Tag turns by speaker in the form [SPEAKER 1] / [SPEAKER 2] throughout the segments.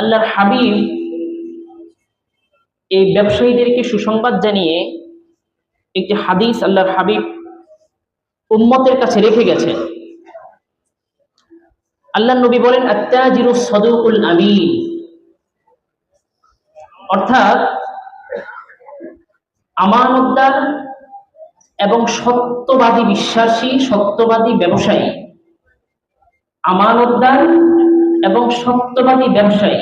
[SPEAKER 1] আল্লাহর হাবিব এই ব্যবসায়ীদেরকে সুসংবাদ জানিয়ে একটি হাদিস আল্লাহর হাবিব উম্মতের কাছে রেখে গেছেন। আল্লাহর নবী বলেন, আত্তাজিরুস সাদুকুল আমিন, অর্থাৎ আমানতদার এবং সত্যবাদী বিশ্বাসী, সত্যবাদী ব্যবসায়ী, আমানতদার এবং সত্যবাদী ব্যবসায়ী,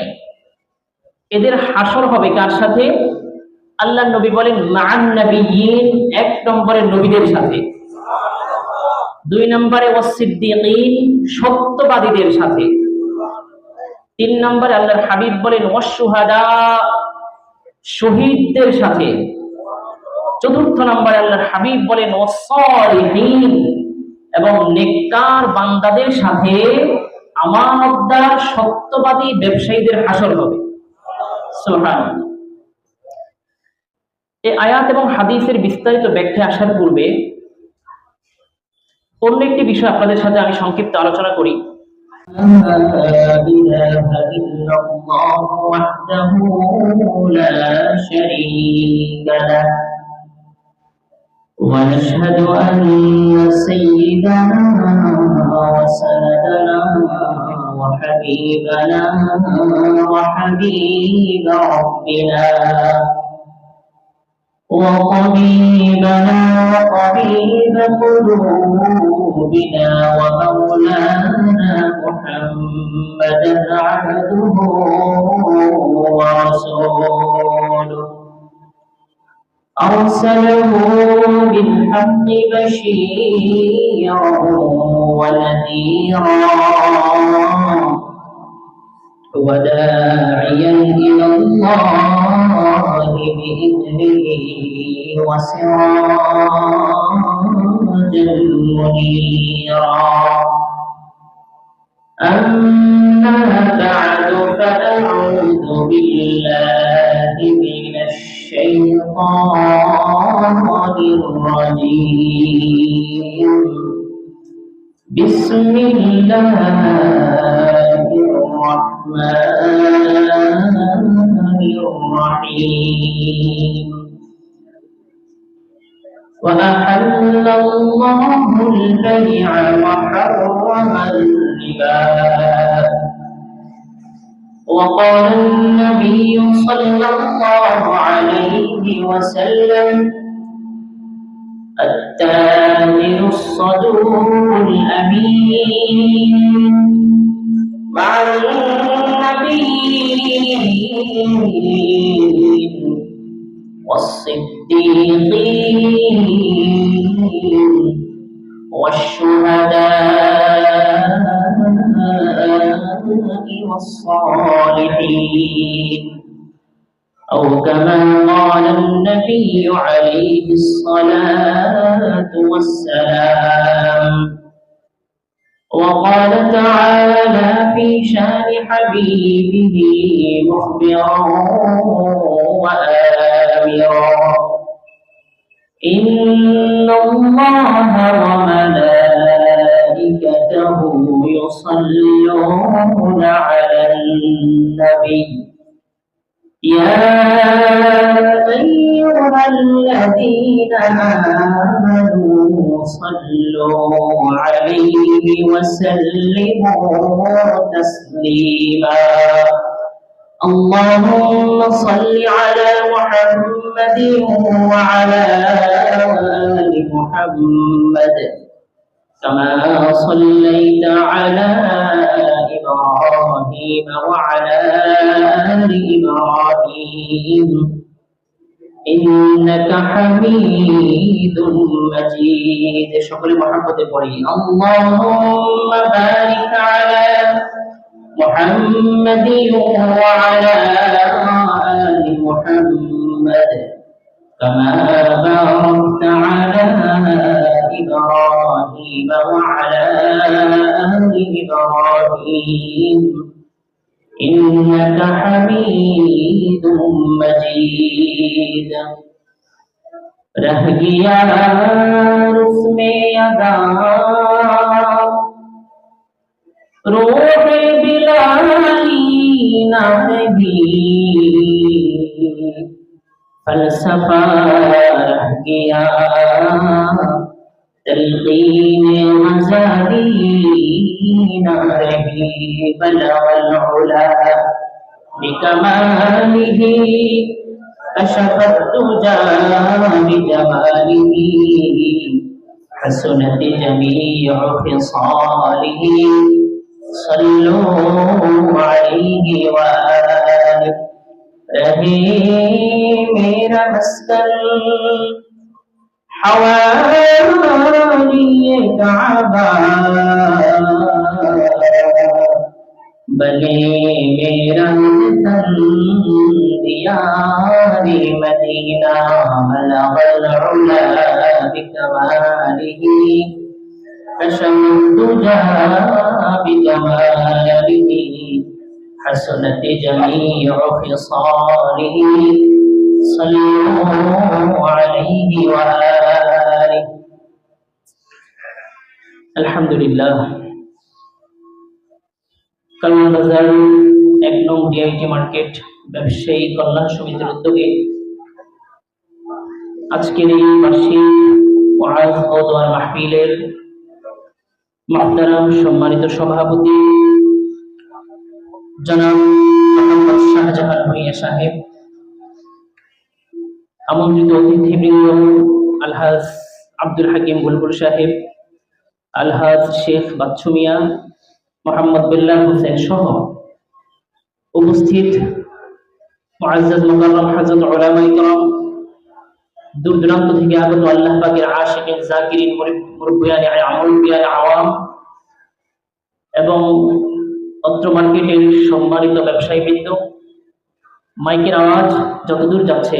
[SPEAKER 1] এদের হাসর হবে কার সাথে? আল্লাহর নবী বলেন, মা'আন নাবিয়্যিন, এক নম্বরে নবীদের সাথে, দুই নম্বরে ওয়াস-সিদ্দীকিন, সত্যবাদীদের সাথে, তিন নম্বরে আল্লাহর হাবিব বলেন ওয়াস-শুহাদা, শহীদদের সাথে, চতুর্থ নম্বরে আল্লাহর হাবিব বলেন ওয়াস-সালিহিন, এবং নেককার বান্দাদের সাথে আমানতদার সত্যবাদী ব্যবসায়ীদের হাসর হবে। সুবহানাল্লাহ। এই আয়াত এবং হাদিসের বিস্তারিত ব্যাখ্যা আসার পূর্বে অন্য একটি বিষয় আপনাদের সাথে আমি সংক্ষিপ্ত আলোচনা করি।
[SPEAKER 2] ونشهد أن سيدنا وسندنا وحبيبنا وحبيب ربنا وطبيبنا وطبيب قلوبنا ومولانا محمدا عبده ورسوله أرسله بالحق بشيرا ونذيرا وداعيا إلى الله بإذنه وسراجا منيرا. أما بعد فأعوذ بالله من الشيطان الرجيم. بسم الله الرحمن الرحيم. وأحل الله البيع وحرم الربا. وقال النبي صلى الله عليه وسلم التاجر الصدوق الأمين مع النبيين والصديقين والشهداء والصالحين، أو كما قال النبي عليه الصلاة والسلام. وقال تعالى في شان حبيبه مخبرا وآمرا: إن الله وملائكته يصلون على النبي يا أيها الذين آمنوا صلوا عليه وسلموا تسليما. اللهم صل على محمد وعلى آل محمد كما صليت على إبراهيم وعلى آل إبراهيم إنك حميد مجيد. شكر محمد قولي اللهم بارك على محمد وعلى آل محمد كما باركت على إبراهيم وعلى آل إبراهيم إنك حميد مجيد. रह गया उसमें अदा रोहे बिलाली ना रही, फलसफा रह गया, तलकीन मज़ारी ना रही, बलगल उला बिकमालिही, कशफत तुजा बिजमालिही, हसनत जमीउ खिसालिही, सल्लू अलैहि व आलिहि। रहे मेरा मस्कन हवाली काबा, बने मेरा तन दियारी मदीना, बलगल उला बिकमालिही, कशफत तुजा बिजमालिही, हसनत जमीउ खिसालिही, सल्लू अलैहि व आलिहि।
[SPEAKER 1] আলহামদুলিল্লাহ। কারওয়ান বাজার ১ নং ডিআইটি মার্কেট ব্যবসায়ী কল্যাণ সমিতির উদ্যোগে আজকের এই বার্ষিক ওয়াজ ও দোয়ার মাহফিলের মুহতারাম সম্মানিত সভাপতি জনাব মোহাম্মদ শাহজাহান ভূঁইয়া সাহেব, আমন্ত্রিত অতিথিবৃন্দ আলহাজ আব্দুল হাকিম বুলবুল সাহেব, আলহাজ শেখ বাচ্চু মিয়া, মোহাম্মদ বিল্লাল হোসেন সহ উপস্থিত মুআজ্জাজ মুকাররম হযরত উলামায়ে কেরাম, দূর দূরান্ত থেকে আগত আল্লাহ পাকের আশিকিন জাকিরিন, মুরব্বিয়ানে আমলবিয়ানে আওয়াম এবং অত্র মার্কেটের সম্মানিত ব্যবসায়ীবৃন্দ, মাইকের আওয়াজ যতদূর যাচ্ছে,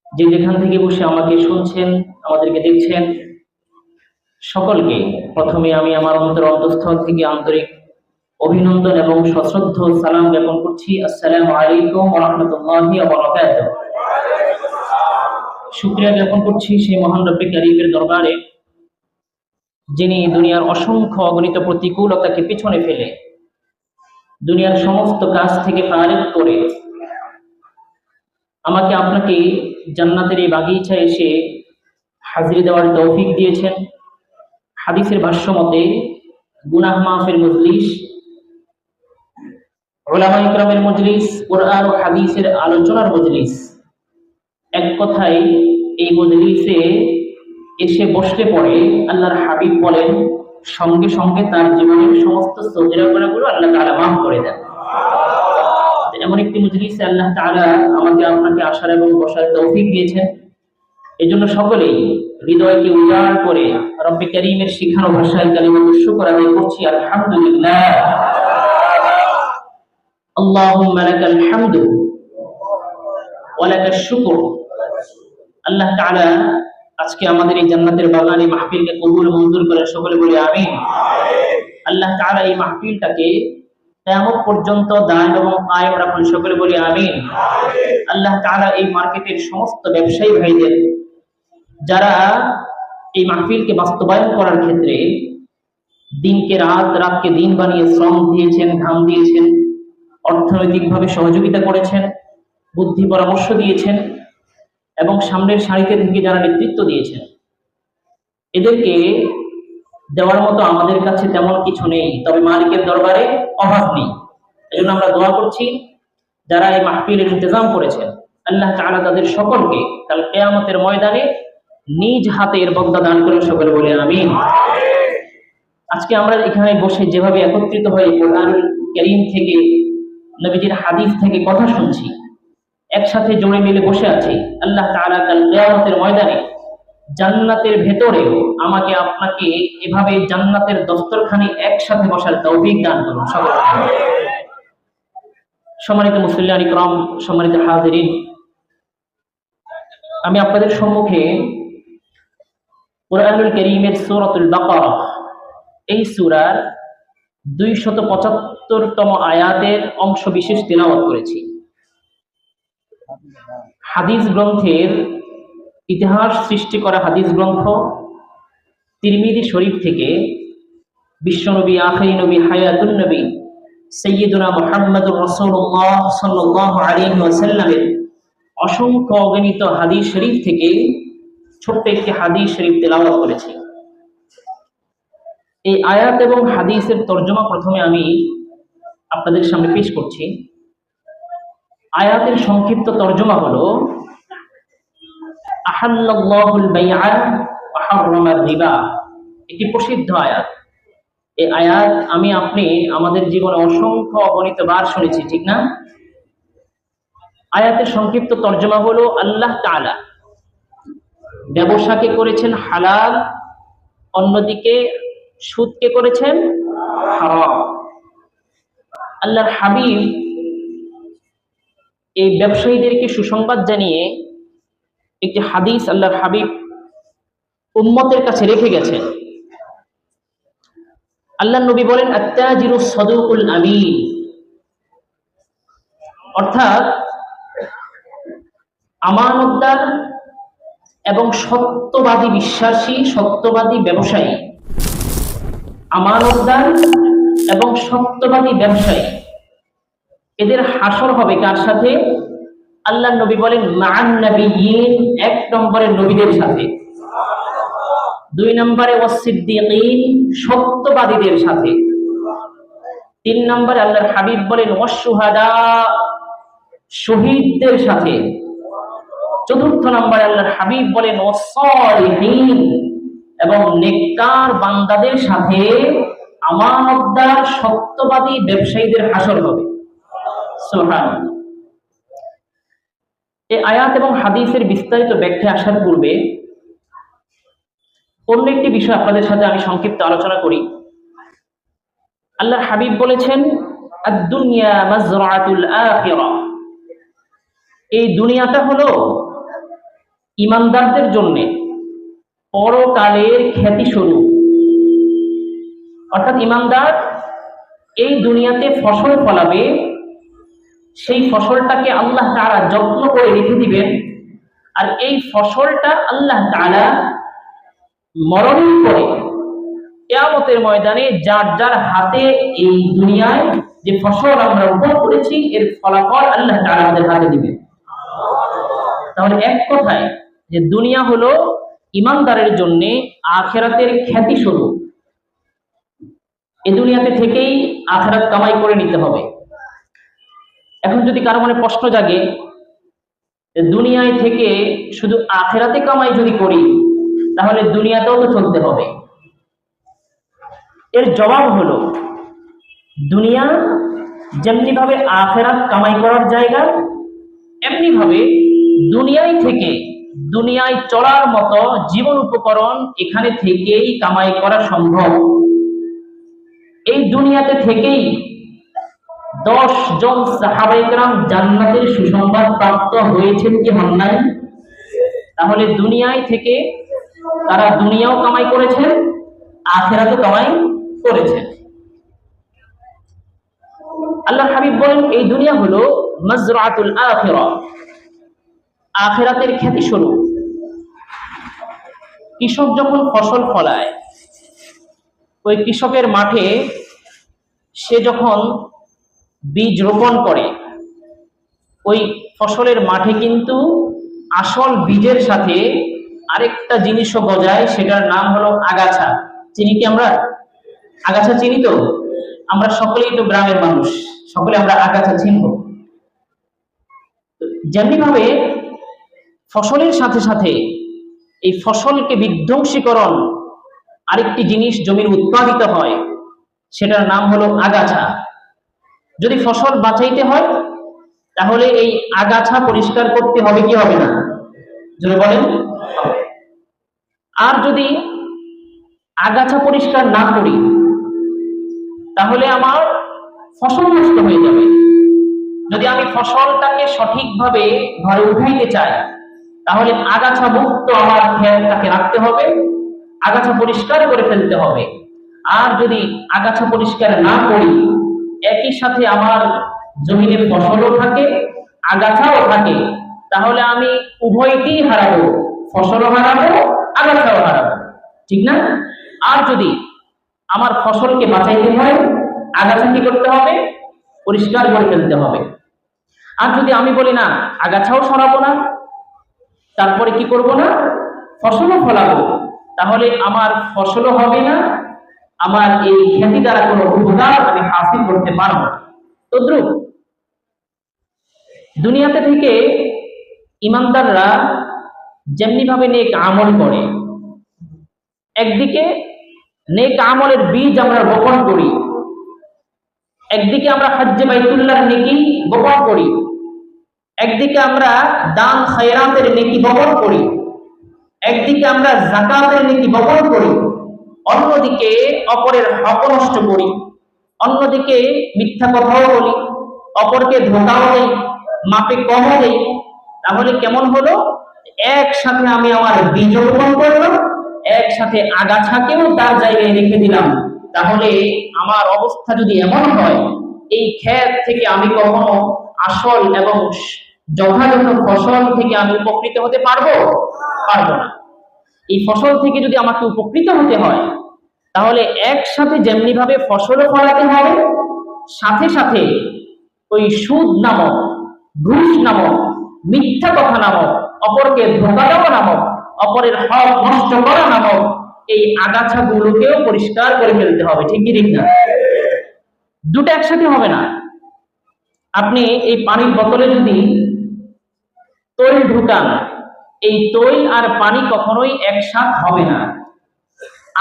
[SPEAKER 1] যে যেখান থেকে বসে আমাকে শুনছেন, আমাদেরকে দেখছেন, সকলকে প্রথমে আমি আমার অন্তরস্থল থেকে আন্তরিক অভিনন্দন এবং সশ্রদ্ধ সালাম জ্ঞাপন করছি। আসসালামু আলাইকুম ওয়া রাহমাতুল্লাহি ওয়া বারাকাতুহু। শুকরিয়া জ্ঞাপন করছি সেই মহান রব্বে কারীমের দরবারে, যিনি দুনিয়ার অসংখ্য অগণিত প্রতিকূলতাকে পিছনে ফেলে দুনিয়ার সমস্ত কাজ থেকে ফারিগ করে আমাকে আপনাকে জান্নাতের এই বাগিচায় এসে হাজিরি দেওয়ার তৌফিক দিয়েছেন। হাদিসের ভাষ্য মতে গুনাহ মাফের মজলিস, উলামায়ে কেরামের মজলিস, কোরআন ও হাদিসের আলোচনার মজলিস, এক কথায় এই মজলিসে এসে বসলে পরে আল্লাহর হাবিব বলেন সঙ্গে সঙ্গে তার জীবনের সমস্ত সগীরা গুনাহগুলো আল্লাহ তাআলা মাফ করে দেন। এমন একটি মজলিসে আল্লাহ তাআলা আমাকে আপনাকে আসার এবং বসার তৌফিক দিয়েছেন। এজন্য সকলেই হৃদয়কে উজাড় করে রব্বে কারীমের শিখানো ভাষায় কালিমাতুশ শুকর আদায় করছি, আলহামদুলিল্লাহ। আল্লাহুম্মা লাকাল হামদু ওয়া লাকাশ শুকর। আল্লাহ তাআলা আজকে আমাদের এই জান্নাতের বাগানে মাহফিলকে কবুল মঞ্জুর করে, সকলে বলি আমিন। আল্লাহ তাআলা এই মাহফিলটাকে কিয়ামত পর্যন্ত দায়েম এবং কায়েম রাখুন, সকলে বলি আমিন। আল্লাহ তাআলা এই মার্কেটের সমস্ত ব্যবসায়ী ভাইদের যারা এই মাহফিলকে বাস্তবায়ন করার ক্ষেত্রে দিনকে রাত, রাতকে দিন বানিয়ে শ্রম দিয়েছেন, ঘাম দিয়েছেন, অর্থনৈতিকভাবে সহযোগিতা করেছেন, বুদ্ধি পরামর্শ দিয়েছেন এবং সামনের সারিতে থেকে যারা নেতৃত্ব দিয়েছেন, এদেরকে দেওয়ার মতো আমাদের কাছে তেমন কিছু নেই, তবে মালিকের দরবারে অভাব নেই। এজন্য আমরা দোয়া করছি যারা এই মাহফিলের ইন্তজাম করেছেন, আল্লাহ তাআলা তাদের সকলকে কাল কিয়ামতের ময়দানে নিজ হাতে এর বদলা দান করে, সকলে বলে আমিন। আজকে আমরা এখানে বসে যেভাবে একত্রিত হয়ে কোরআনুল কারীম থেকে, নবীজির হাদিস থেকে কথা শুনছি, একসাথে জোড়ে মিলে বসে আছি, আল্লাহ তাআলা কাল কিয়ামতের ময়দানে জান্নাতের ভেতরেও আমাকে আপনাকে এভাবে জান্নাতের দস্তরখানে একসাথে বসার তৌফিক দান করুন, সকলে। সম্মানিত মুসল্লিয়ান ইকরাম, সম্মানিত হাজিরিন, আমি আপনাদের সম্মুখে কোরআনুল কারীমের সূরাতুল বাকারা, এই সূরার 275তম আয়াতের অংশ বিশেষ তেলাওয়াত করেছি। হাদিস গ্রন্থের ইতিহাস সৃষ্টি করা হাদিস গ্রন্থ তিরমিজি শরীফ থেকে বিশ্বনবী, আখিরি নবী, হায়াতুন নবী সাইয়্যিদুনা মুহাম্মদুর রাসূলুল্লাহ সাল্লাল্লাহু আলাইহি ওয়াসাল্লামের অসংখ্য অগণিত হাদিস শরীফ থেকে ছোট্ট একটি হাদিস শরীফ তেলাওয়াত করেছি। এই আয়াত এবং হাদিসের তর্জমা প্রথমে আমি আপনাদের সামনে পেশ করছি। আয়াতের সংক্ষিপ্ত তর্জমা হলো আহাল্লাল্লাহুল বাইআ ওয়া হাররামার রিবা। একটি প্রসিদ্ধ আয়াত। এই আয়াত আমি আপনি আমাদের জীবনে অসংখ্য অগণিত বার শুনেছি, ঠিক না? আয়াতের সংক্ষিপ্ত তর্জমা হলো আল্লাহ তাআলা ব্যবসাকে করেছেন হালাল, অন্যদিকে সুদকে করেছেন হারাম। আল্লাহর হাবিব এই ব্যবসায়ীদেরকে সুসংবাদ জানিয়ে একটি হাদিস আল্লাহর হাবিব উম্মতের কাছে রেখে গেছেন। আল্লাহর নবী বলেন আত-তাজিরুস সাদুকুল আমিন, অর্থাৎ আমানতদার এবং সত্যবাদী বিশ্বাসী, সত্যবাদী ব্যবসায়ী, আমানতদার এবং সত্যবাদী ব্যবসায়ী, এদের হাসর হবে কার সাথে? আল্লাহর নবী বলেন মা'আন নাবিয়্যিন, এক নম্বরে নবীদের সাথে, দুই নম্বরে ওয়াস-সিদ্দীকিন, সত্যবাদীদের সাথে, তিন নম্বরে আল্লাহর হাবিব বলেন ওয়াস-শুহাদা, শহীদদের সাথে, চতুর্থ নম্বরে আল্লাহর হাবিব বলেন ওয়াস-সালিহিন, এবং নেককার বান্দাদের সাথে আমানতদার সত্যবাদী ব্যবসায়ীদের হাসর হবে। সুবহানাল্লাহ। এই আয়াত এবং হাদিসের বিস্তারিত ব্যাখ্যা আসার পূর্বে অন্য একটি বিষয় আপনাদের সাথে আমি সংক্ষিপ্ত আলোচনা করি। আল্লাহর হাবিব বলেছেন আদ-দুনিয়া মাজরাতুল আখিরাহ, এই দুনিয়াটা হলো ঈমানদারদের জন্য পরকালের খ্যাতি স্বরূপ। অর্থাৎ ঈমানদার এই দুনিয়াতে ফসল ফলাবে, সেই ফসলটাকে আল্লাহ তাআলা যত্ন করে রেখে দিবেন, আর এই ফসলটা আল্লাহ তাআলা মরণের পরে কিয়ামতের ময়দানে যার যার হাতে এই দুনিয়ায় যে ফসল আমরা রোপণ করেছি এর ফলাফল আল্লাহ তাআলা আমাদের হাতে দিবেন। তাহলে এক কথায় যে দুনিয়া হলো ঈমানদারের জন্য আখিরাতের খ্যাতি স্বরূপ। এই দুনিয়াতে থেকেই আখিরাত কামাই করে নিতে হবে। এখন যদি কারো মনে প্রশ্ন জাগে দুনিয়ায় থেকে শুধু আখিরাতে কামাই যদি করি তাহলে দুনিয়াতেও তো চলতে হবে, এর জবাব হলো দুনিয়া যেমনি ভাবে আখিরাত কামাই করার জায়গা, এমনি ভাবে দুনিয়ায় থেকে দুনিয়ায় চলার মতো জীবন উপকরণ এখানে থেকেই কামাই করা সম্ভব। এই দুনিয়াতে থেকেই 10 জন সাহাবায়ে কেরাম জান্নাতের সুসংবাদ প্রাপ্ত হয়েছেন কি হন নাই? তাহলে দুনিয়ায় থেকে তারা দুনিয়াও কামাই করেছেন, আখিরাতও কামাই করেছেন। আল্লাহর হাবিব বলেন এই দুনিয়া হলো মাজরাতুল আখিরাহ, আখিরাতের খ্যাতি স্বরূপ। কৃষক যখন ফসল ফলায়, ওই কৃষকের মাঠে সে যখন বীজ রোপণ করে, ওই ফসলের মাঠে কিন্তু আসল বীজের সাথে আরেকটা জিনিসও গজায়, সেটার নাম হলো আগাছা। চিনি কি আমরা? আগাছা চিনি তো? আমরা সকলেই তো গ্রামের মানুষ, সকলে আমরা আগাছা চিনব। যেমনি ভাবে ফসলের সাথে সাথে এই ফসলকে বিধ্বংসীকরণ আরেকটি জিনিস জমির উৎপাদিত হয়, সেটার নাম হলো আগাছা। যদি ফসল বাঁচাইতে হয় তাহলে এই আগাছা পরিষ্কার করতে হবে কি হবে না? জোরে বলেন। আর যদি আগাছা পরিষ্কার না করি তাহলে আমার ফসল নষ্ট হয়ে যাবে। যদি আমি ফসলটাকে সঠিকভাবে ঘরে উঠাইতে চাই তাহলে আগাছা মুক্ত আমার ক্ষেতটাকে রাখতে হবে, আগাছা পরিষ্কার করে ফেলতে হবে। আর যদি আগাছা পরিষ্কার না করি, একই সাথে আমার জমিনে ফসলও থাকে, আগাছাও থাকে, তাহলে আমি উভয়টিই হারাবো, ফসলও হারাবো, আগাছাও হারাবো, ঠিক না? আর যদি আমার ফসলকে বাঁচাইতে হয়, আগাছা কি করতে হবে? পরিষ্কার করে ফেলতে হবে। আর যদি আমি বলি না, আগাছাও সরাবো না, তারপরে কি করব না, ফসলও ফলাবো, তাহলে আমার ফসলও হবে না, আমার এই খ্যাতি দ্বারা কোনো উপকার আমি হাসিল করতে পারবো না। তদ্রুপ দুনিয়াতে থেকে ইমানদাররা যেমনি ভাবে নেক আমল করে, একদিকে নেক আমলের বীজ আমরা বপন করি, একদিকে আমরা হজ্জে বাইতুল্লাহর নেকি বপন করি, একদিকে আমরা দান খায়রাতের নেকি বপন করি, একদিকে আমরা যাকাতের নেকি বপন করি, অন্যদিকে অপরের হক নষ্ট করি, অন্যদিকে মিথ্যা কথাও বলি, অপরকে ধোঁকাও দেই, মাপে কমও দেই, তাহলে কেমন হলো? একসাথে আমি আমার বীজ রোপণ করলাম, একসাথে আগাছাকেও তার জায়গায় রেখে দিলাম। তাহলে আমার অবস্থা যদি এমন হয়, এই ক্ষেত থেকে আমি কখনো আসল এবং যথাযথ ফসল থেকে আমি উপকৃত হতে পারবো? পারবো না। এই ফসল থেকে যদি আমাকে উপকৃত হতে হয়, তাহলে একসাথে যেমনি ভাবে ফসলও ফলাতে হবে, সাথে সাথে ওই সুদ নামক, ঘুষ নামক, মিথ্যা কথা নামক, অপরকে ধোঁকা দেওয়া নামক, অপরের হক নষ্ট করা নামক এই আগাছাগুলোকেও পরিষ্কার করে ফেলতে হবে। ঠিক কি ঠিক না? দুটো একসাথে হবে না। আপনি এই পানির বোতলে যদি তৈল ঢুকান, এই তৈল আর পানি কখনোই একসাথ হবে না।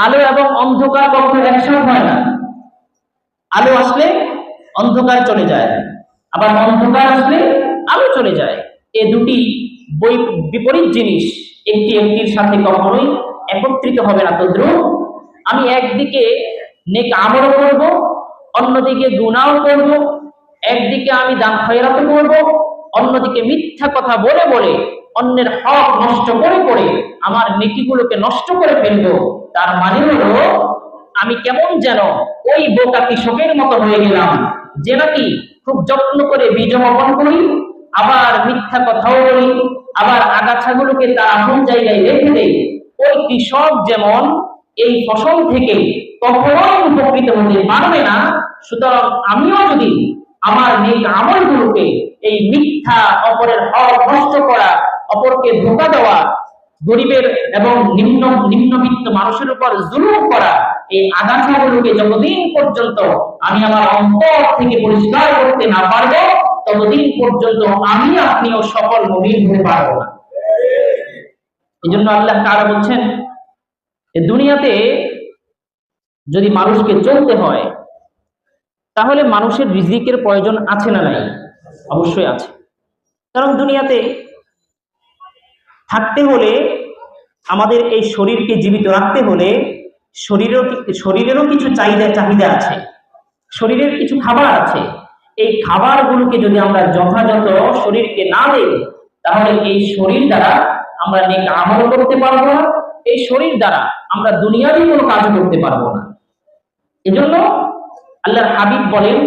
[SPEAKER 1] আলো এবং অন্ধকার কখনো একসাথ হয় না। আলো আসলে অন্ধকার চলে যায়, আবার অন্ধকার আসলে আলো চলে যায়। এই দুটি বিপরীত জিনিস একটি একটির সাথে কখনোই একত্রিত হবে না। তদ্রুপ আমি একদিকে নেক আমল করব, অন্যদিকে গুনাহ করব, একদিকে আমি দান খয়রাত করব, অন্যদিকে মিথ্যা কথা বলে বলে অন্যের হক নষ্ট করে করে আমার নেকিগুলোকে নষ্ট করে ফেলবো। তার মানে হলো আমি কেমন যেন ওই বোকা কৃষকের মতো হয়ে গেলাম, যে নাকি খুব যত্ন করে বীজ বপন করি, আবার মিথ্যা কথাও বলি, আবার আগাছাগুলোকে তার আপন জায়গায় রেখে দেই। ওই কৃষক যেমন এই ফসল থেকে কখনোই উপকৃত হতে পারবে না, সুতরাং আমিও যদি আমার নেক আমলগুলোকে এই মিথ্যা, অপরের হক নষ্ট করা, অপরকে ধোঁকা দেওয়া, গরিবের এবং নিম্নবিত্ত মানুষের উপর জুলুম করা, এই আগাছাগুলোকে যতদিন পর্যন্ত আমি আমার অন্তর থেকে পরিষ্কার করতে না পারবো, ততদিন পর্যন্ত আমি আপনিও সফল মুমিন হতে পারবো না। এই জন্য আল্লাহ তাআলা বলছেন, দুনিয়াতে যদি মানুষকে চলতে হয়, তাহলে মানুষের রিজিকের প্রয়োজন আছে না নাই? অবশ্যই আছে। কারণ দুনিয়াতে থাকতে হলে, আমাদের এই শরীরকে জীবিত রাখতে হলে শরীরেরও কিছু চাহিদা আছে, শরীরের কিছু খাবার আছে। এই খাবারগুলোকে যদি আমরা যথাযথ শরীরকে না দেই, তাহলে এই শরীর দ্বারা আমরা নেক আমল করতে পারবো না, এই শরীর দ্বারা আমরা দুনিয়ারই কোনো কাজ করতে পারবো না। এজন্য আল্লাহর হাবিব বলেন,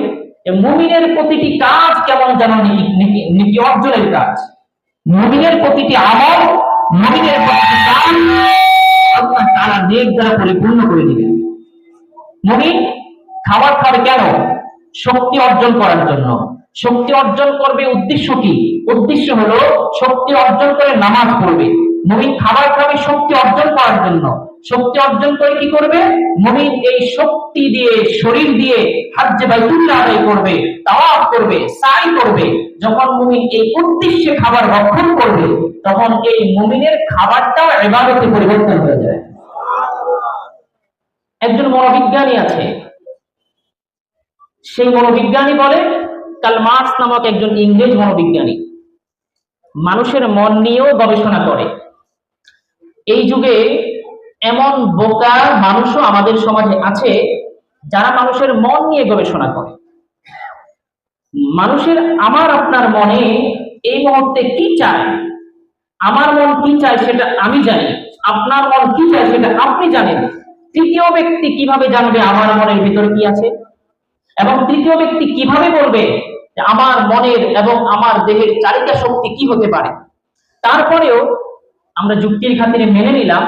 [SPEAKER 1] মুমিনের প্রতিটি কাজ কেমন যেন নেকি অর্জনের কাজ। মুমিনের প্রতিটি আমল, মুমিনের প্রতিটি কাজ আল্লাহ তাআলা নেক দ্বারা পরিপূর্ণ করে দিবেন। মুমিন খাবার খাবে কেন? শক্তি অর্জন করার জন্য। শক্তি অর্জন করবে উদ্দেশ্য কি? উদ্দেশ্য হলো শক্তি অর্জন করে নামাজ পড়বে। মুমিন খাবার খাবে শক্তি অর্জন করার জন্য। শক্তি অর্জন করে কি করবে? মুমিন এই শক্তি দিয়ে, শরীর দিয়ে হজ্জে বাইতুল্লাহ আদায় করবে, তাওয়াফ করবে, সাই করবে। যখন মুমিন এই উদ্দেশ্যে খাবার ভক্ষণ করবে, তখন এই মুমিনের খাবারটাও ইবাদতে পরিবর্তন হয়ে যায়। একজন মনোবিজ্ঞানী আছে, সেই মনোবিজ্ঞানী বলে, কার্ল মার্কস নামক একজন ইংরেজ মনোবিজ্ঞানী মানুষের মন নিয়েও গবেষণা করে। এই যুগে এমন বোকা মানুষও আমাদের সমাজে আছে যারা মানুষের মন নিয়ে গবেষণা করে। মানুষের, আমার আপনার মনে এই মুহূর্তে কি চায়, আমার মন কি চায় সেটা আমি জানি, আপনার মন কি চায় সেটা আপনি জানেন। তৃতীয় ব্যক্তি কিভাবে জানবে আমার মনের ভিতরে কি আছে? এবং তৃতীয় ব্যক্তি কিভাবে বলবে যে আমার মনের এবং আমার দেহের চালিকা শক্তি কি হতে পারে? তারপরেও আমরা যুক্তির খাতিরে মেনে নিলাম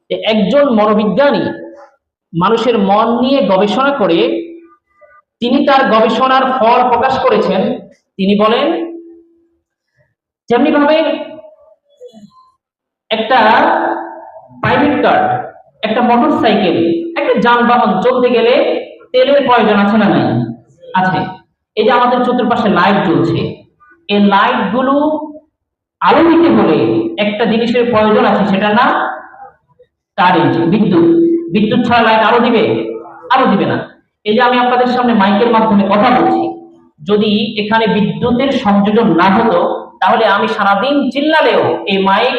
[SPEAKER 1] যে একজন মনোবিজ্ঞানী মানুষের মন নিয়ে গবেষণা করে তিনি তার গবেষণার ফল প্রকাশ করেছেন। তিনি বলেন, যেমনি ভাবে একটা প্রাইভেট কার, একটা মোটর সাইকেল, একটা যানবাহন চলতে গেলে তেলের প্রয়োজন আছে না নাই? আছে। এই যে আমাদের চতুর্পাশে লাইট জ্বলছে, এই লাইট গুলো আলো দিতে হলে একটা জিনিসের প্রয়োজন আছে, সেটা না কারেন্ট, বিদ্যুৎ। বিদ্যুৎ ছাড়া লাইট আলো দিবে? আলো দিবে না। এই যে আমি আপনাদের সামনে মাইকের মাধ্যমে কথা বলছি, যদি এখানে বিদ্যুতের সংযোজন না হতো তাহলে আমি সারাদিন চিল্লালেও এই মাইক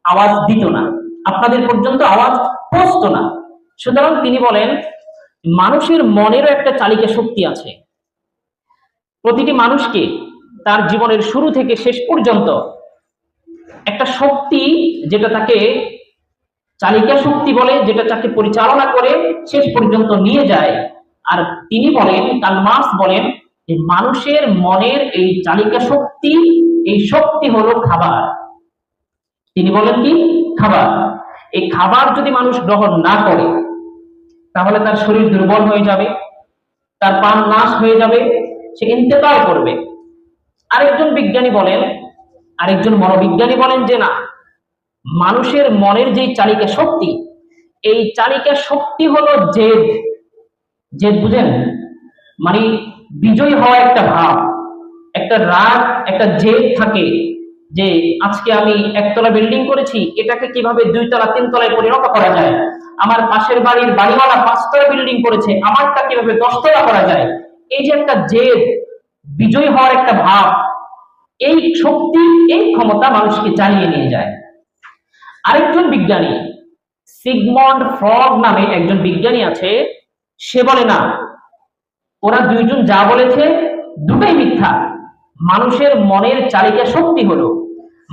[SPEAKER 1] আওয়াজ দিত না, আপনাদের পর্যন্ত আওয়াজ পৌঁছতো না। সুতরাং তিনি বলেন, মানুষের মনেরও একটা চালিকা শক্তি আছে। প্রতিটি মানুষকে তার জীবনের শুরু থেকে শেষ পর্যন্ত একটা শক্তি, যেটা তাকে চালিকা শক্তি বলে, যেটা তাকে পরিচালনা করে শেষ পর্যন্ত নিয়ে যায়। আর তিনি বলেন, কার্ল মার্কস বলেন, যে মানুষের মনের এই চালিকা শক্তি, এই শক্তি হলো খাবার। তিনি বলেন কি? খাবার। এই খাবার যদি মানুষ গ্রহণ না করে তাহলে তার শরীর দুর্বল হয়ে যাবে, তার প্রাণ নাশ হয়ে যাবে, সে ইন্তেকাল করবে। আরেকজন বিজ্ঞানী বলেন, আরেকজন মনোবিজ্ঞানী বলেন যে না, মানুষের মনের যে চালিকা শক্তি, এই চালিকা শক্তি হলো জেদ। জেদ বুঝেন? মানে বিজয় হওয়া একটা ভাব, একটা রাগ, একটা জেদ থাকে যে আজকে আমি একতলা বিল্ডিং করেছি, এটাকে কিভাবে 2 তলা 3 তলায় পরিণত করা যায়। আমার পাশের বাড়ির বাড়িওয়ালা 5 তলা বিল্ডিং করেছে, আমারটা কিভাবে 10 তলা করা যায়। এই যে একটা জেদ, বিজয় হওয়ার একটা ভাব, এই শক্তি, এই ক্ষমতা মানুষকে চালিয়ে নিয়ে যায়। আরেকজন বিজ্ঞানী, সিগমন্ড ফ্রগ নামে একজন বিজ্ঞানী আছে, সে বলে না, ওরা দুইজন যা বলেছে দুটোই মিথ্যা। মানুষের মনের চালিকা শক্তি হলো,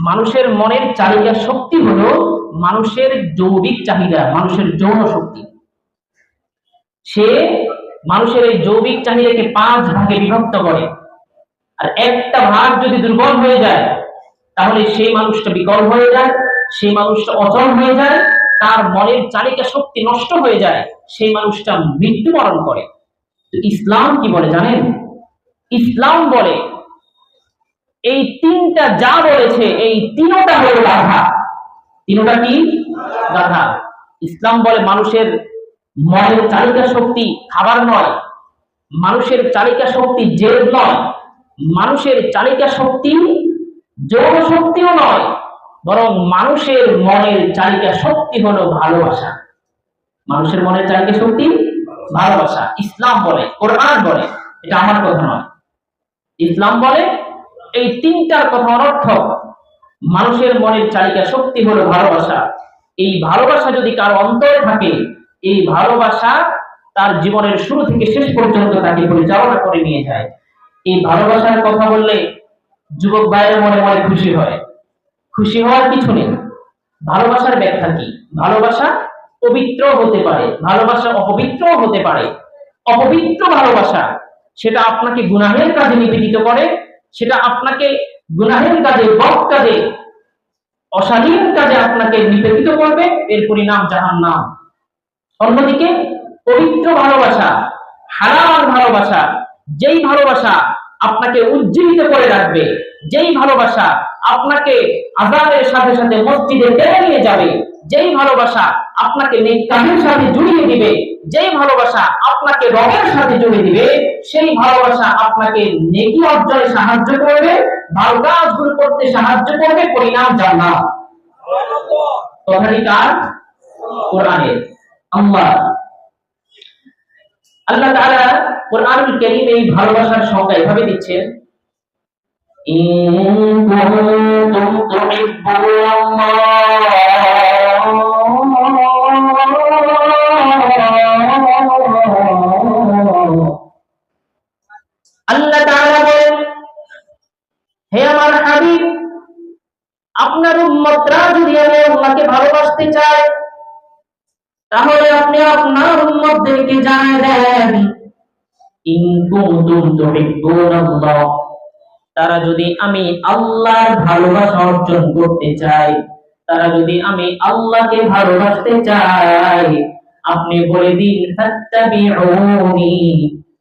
[SPEAKER 1] মানুষের মনের চালিকা শক্তি হলো মানুষের যৌবিক চাহিদা, মানুষের যৌন শক্তি। সে মানুষের এই যৌবিক চাহিদাকে 5 ভাগে বিভক্ত করে। আর একটা ভাগ যদি দুর্বল হয়ে যায় তাহলে সেই মানুষটা বিকল হয়ে যায়, সেই মানুষটা অচল হয়ে যায়, তার মনের চালিকা শক্তি নষ্ট হয়ে যায়, সেই মানুষটা মৃত্যুবরণ করে। তো ইসলাম কি বলে জানেন? ইসলাম বলে এই 3টা যা বলেছে, এই 3টা হলো গাধা। 3টা কি? গাধা। ইসলাম বলে মানুষের মনের চালিকা শক্তি খাবার নয়, মানুষের চালিকা শক্তি জেদ নয়, মানুষের চালিকা শক্তি যৌন শক্তিও নয়, বরং মানুষের মনের চালিকা শক্তি হলো ভালোবাসা। মানুষের মনের চালিকা শক্তি ভালোবাসা। ইসলাম বলে, কোরআন বলে, এটা আমার কথা নয়। ইসলাম বলে এই 3টার কথা অনর্থক। মানুষের মনের চালিকা শক্তি হলো ভালোবাসা। এই ভালোবাসা যদি কারো অন্তরে থাকে, এই ভালোবাসা তার জীবনের শুরু থেকে শেষ পর্যন্ত তাকে পরিচালনা করে নিয়ে যায়। এই ভালোবাসার কথা বললে যুবক ভাইয়ের মনে মনে খুশি হয়। খুশি হওয়ার কিছু নেই। ভালোবাসার ব্যাখ্যা কি? ভালোবাসা পবিত্র হতে পারে, ভালোবাসা অপবিত্র হতে পারে। অপবিত্র ভালোবাসা, সেটা আপনাকে গুনাহের কাজে নিবেদিত করে, সেটা আপনাকে গুনাহের কাজে, বদ কাজে, অশালীন কাজে আপনাকে নিবেদিত করবে, এর পরিণাম জাহান্নাম। অন্যদিকে পবিত্র ভালোবাসা, হালাল ভালোবাসা, যেই ভালোবাসা আপনাকে উজ্জীবিত করে রাখবে, যেই ভালোবাসা আপনাকে আযানের সাথে সাথে মসজিদে টেনে নিয়ে যাবে, যেই ভালোবাসা আপনাকে নেক কাজের সাথে জড়িয়ে দিবে, যেই ভালোবাসা আপনাকে রবের সাথে জড়িয়ে দিবে, সেই ভালোবাসা আপনাকে নেকি অর্জনে সাহায্য করবে, ভালো কাজগুলো করতে সাহায্য করবে, পরিণাম জান্নাত। কথাটি কার? কোরআনের। আল্লাহ তাআলা কোরআনুল কারীমে এই ভালোবাসার সংজ্ঞা এভাবে দিচ্ছেন, ইন কুনতুম তুহিব্বুনাল্লাহ আল্লাহ তাআলা বলেন, হে আমার হাবিব, আপনার উম্মতরা যদি আল্লাহকে ভালোবাসতে চায় তাহলে আপনি আপনার উম্মতদেরকে জানিয়ে দেন, ইন কুনতুম তুহিব্বুনাল্লাহ, তারা যদি আমি আল্লাহর ভালোবাসা অর্জন করতে চায়, তারা যদি আমি আল্লাহকে ভালোবাসতে চায়, আপনি বলে দিন ফাত্তাবিউনি,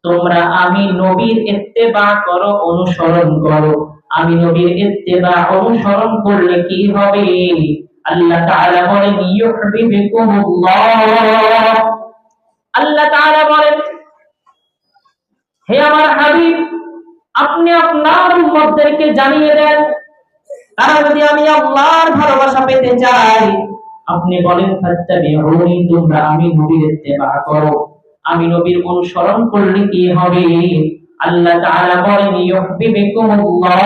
[SPEAKER 1] তোমরা আমি নবীর ইত্তেবা করো, অনুসরণ করো। আমি নবীর ইত্তেবা অনুসরণ করলে কি হবে? আল্লাহ তাআলা বলেন ইউহিব্বুকুমুল্লাহ। আল্লাহ তাআলা বলেন, হে আমার হাবিব, আপনি আপনার উম্মতদেরকে জানিয়ে দেন, তারা যদি আমি আল্লাহর ভালোবাসা পেতে চাই, আপনি বলেন ফাত্তাবিউনি, তোমরা আমি নবীর ইত্তেবা করো। আমি নবীর অনুসরণ করলে কি হবে? আল্লাহ তাআলা বলেন ইউহিব্বুকুমুল্লাহ।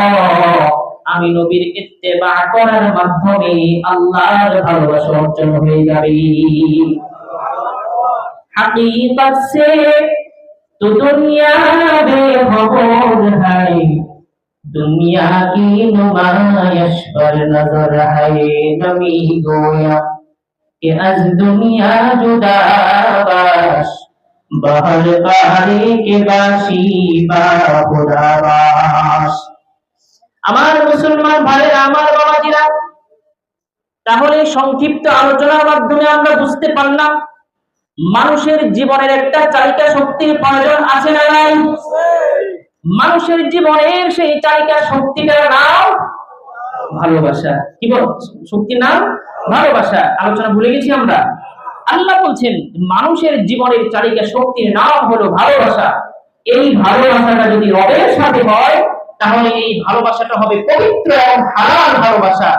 [SPEAKER 1] আমি নবীর ইত্তেবা করার মাধ্যমে আল্লাহর ভালোবাসা অর্জন হয়ে যাবে। हकीकत से तो दुनिया बेखबर है, दुनिया की नुमाइश पर नजर है। नबी गोया कि अज दुनिया जुदा बाश, बहर पहाड़ी के बाशी बा खुदा बाश। আমার মুসলমান ভাইরা, আমার বাবাজিরা, তাহলে সংক্ষিপ্ত আলোচনার মাধ্যমে আমরা বুঝতে পারলাম মানুষের জীবনের একটা চালিকা শক্তির প্রয়োজন আছে না নাই? মানুষের জীবনের সেই চালিকা শক্তিটার নাম ভালোবাসা। কি বল? শক্তির নাম ভালোবাসা। আলোচনা ভুলে গেছি আমরা। আল্লাহ বলছেন মানুষের জীবনের চালিকা শক্তির নাম হলো ভালোবাসা। এই ভালোবাসাটা যদি রবের সাথে হয়, তাহলে এই ভালোবাসাটা হবে পবিত্র এবং হালাল ভালোবাসা।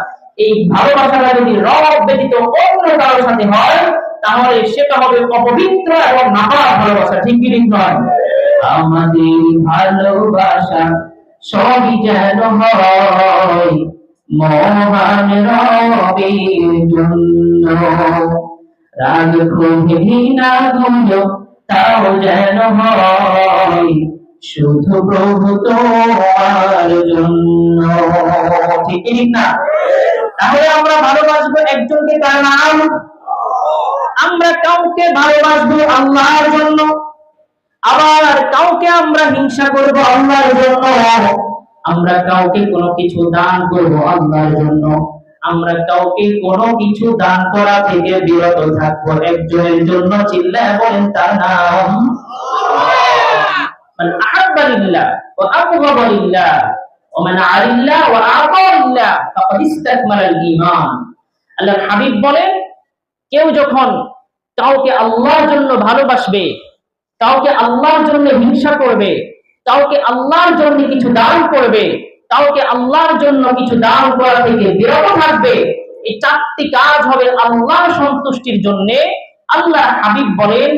[SPEAKER 1] এই ভালোবাসাটা যদি রব ব্যতীত অন্য কারোর সাথে হয়, তাহলে সেটা হবে অপবিত্র এবং নাপাক ভালোবাসা। ঠিক কি ঠিক নয়? আমাদের ভালোবাসা সবই যেন হয় মহান রবের জন্য, রাগ ক্রোধ ঘৃণা দ্বন্দ্ব তাও যেন হয় শুধু প্রভু তোমার জন্য। ঠিক কি ঠিক না? তাহলে আমরা ভালোবাসবো একজনকে, কার নাম? আমরা কাউকে ভালোবাসবো আল্লাহর জন্য, আবার কাউকে আমরা হিংসা করব আল্লাহর জন্য। আমরা কাউকে কোনো কিছু দান করব আল্লাহর জন্য, আমরা কাউকে কোনো কিছু দান করা থেকে বিরত থাকবো একজনের জন্য। চিল্লায় বলেন তার নাম মান আহাব্বা লিল্লাহ ওয়া আবগাদা লিল্লাহ ওয়া মান আলিল্লাহ ওয়া আতা লিল্লাহ ফাকাদ ইসতাকমালাল ঈমান। আল্লাহর হাবিব বলেন, কেউ যখন কাউকে আল্লাহর জন্য ভালোবাসবে, কাউকে আল্লাহর জন্য হিংসা করবে, কাউকে আল্লাহর জন্য কিছু দান করবে, কাউকে আল্লাহর জন্য কিছু দান করা থেকে বিরত থাকবে, এই চারটি কাজ হবে আল্লাহর সন্তুষ্টির জন্য। আল্লাহ হাবিব বলেন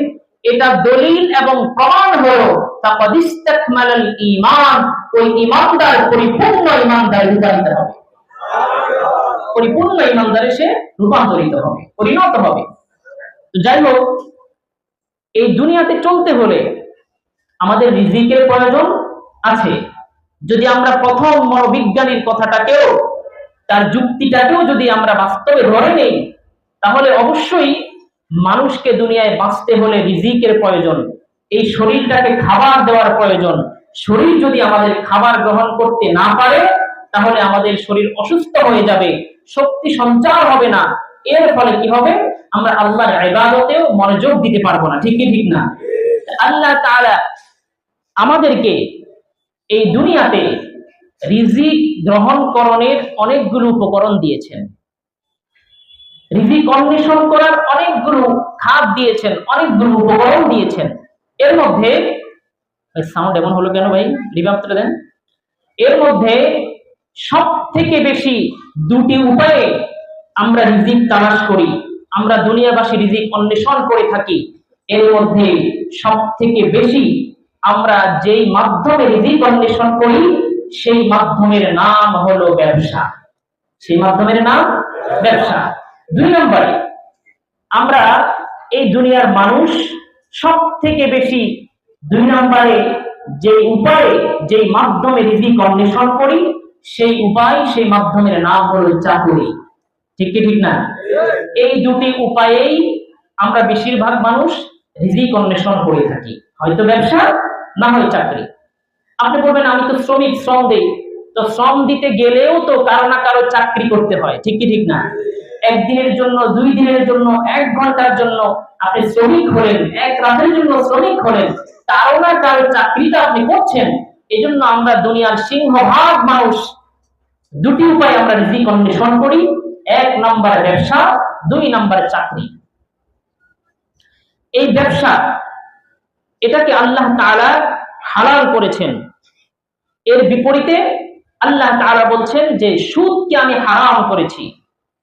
[SPEAKER 1] এটা দলিল এবং প্রমাণ হলো ফাকাদ ইসতাকমালাল ঈমান, ওই ঈমানদার পরিপূর্ণ ঈমানদারে রূপান্তরিত হবে। পরিপূর্ণ ঈমানদারে সে রূপান্তরিত হবে, পরিণত হবে। তো যাই হোক, এই দুনিয়াতে চলতে হলে আমাদের রিজিকের প্রয়োজন আছে। যদি আমরা প্রথম মনোবিজ্ঞানীর কথাটাকেও, তার যুক্তিটাকেও যদি আমরা বাস্তবে ধরে নেই, তাহলে অবশ্যই মানুষকে দুনিয়ায় বাঁচতে হলে রিজিকের প্রয়োজন। এই শরীরটাকে খাবার দেওয়ার প্রয়োজন। শরীর যদি আমাদের খাবার গ্রহণ করতে না পারে, তাহলে আমাদের শরীর অসুস্থ হয়ে যাবে, শক্তি সঞ্চার হবে না। এর ফলে কি হবে? আমরা আল্লাহর ইবাদতেও মনোযোগ দিতে পারবো না। ঠিক কি ঠিক না? আল্লাহ তাআলা আমাদেরকে এই দুনিয়াতে রিজিক গ্রহণকরণের অনেকগুলো উপকরণ দিয়েছেন, রিজিক অন্বেষণ করার অনেকগুলো খাত দিয়েছেন, অনেকগুলো উপকরণ দিয়েছেন। এর মধ্যে সাউন্ড এমন হলো কেন ভাই? রিভার্বটা দেন। এর মধ্যে সব থেকে বেশি দুটি উপায়ে আমরা রিজিক তালাশ করি, আমরা দুনিয়াবাসী রিজিক অন্বেষণ করে থাকি। এর মধ্যে সব থেকে বেশি আমরা যেই মাধ্যমে রিজিক অন্বেষণ করি, সেই মাধ্যমের নাম হলো ব্যবসা। সেই মাধ্যমের নাম ব্যবসা। 2 নম্বরে, আমরা এই দুনিয়ার মানুষ সব থেকে বেশি 2 নম্বরে যে উপায়ে, যেই মাধ্যমে রিজিক অন্বেষণ করি, সেই উপায়, সেই মাধ্যমের নাম হলো চাকরি। ঠিক কি ঠিক না? এই দুটি উপায়েই আমরা বেশিরভাগ মানুষ রিজিক অন্বেষণ করে থাকি, হয়তো ব্যবসা, না হয় চাকরি। আপনি বলবেন আমি তো শ্রমিক, শ্রম দেই, তো শ্রম দিতে গেলেও তো কারো না কারো চাকরি করতে হয়, ঠিক কি ঠিক না? একদিনের জন্য, 2 দিনের জন্য, 1 ঘন্টার জন্য আপনি শ্রমিক হলেন, 1 রাতের জন্য শ্রমিক হলেন, কারো না কারো চাকরিটা আপনি করছেন। এই জন্য আমরা দুনিয়ার সিংহভাগ মানুষ দুটি উপায়ে আমরা রিজিক অন্বেষণ করি। 1 নম্বর ব্যবসা, 2 নম্বর চাকরি। এই ব্যবসা, এটাকে আল্লাহ তাআলা হালাল করেছেন। এর বিপরীতে আল্লাহ তাআলা বলছেন যে সুদকে আমি হারাম করেছি,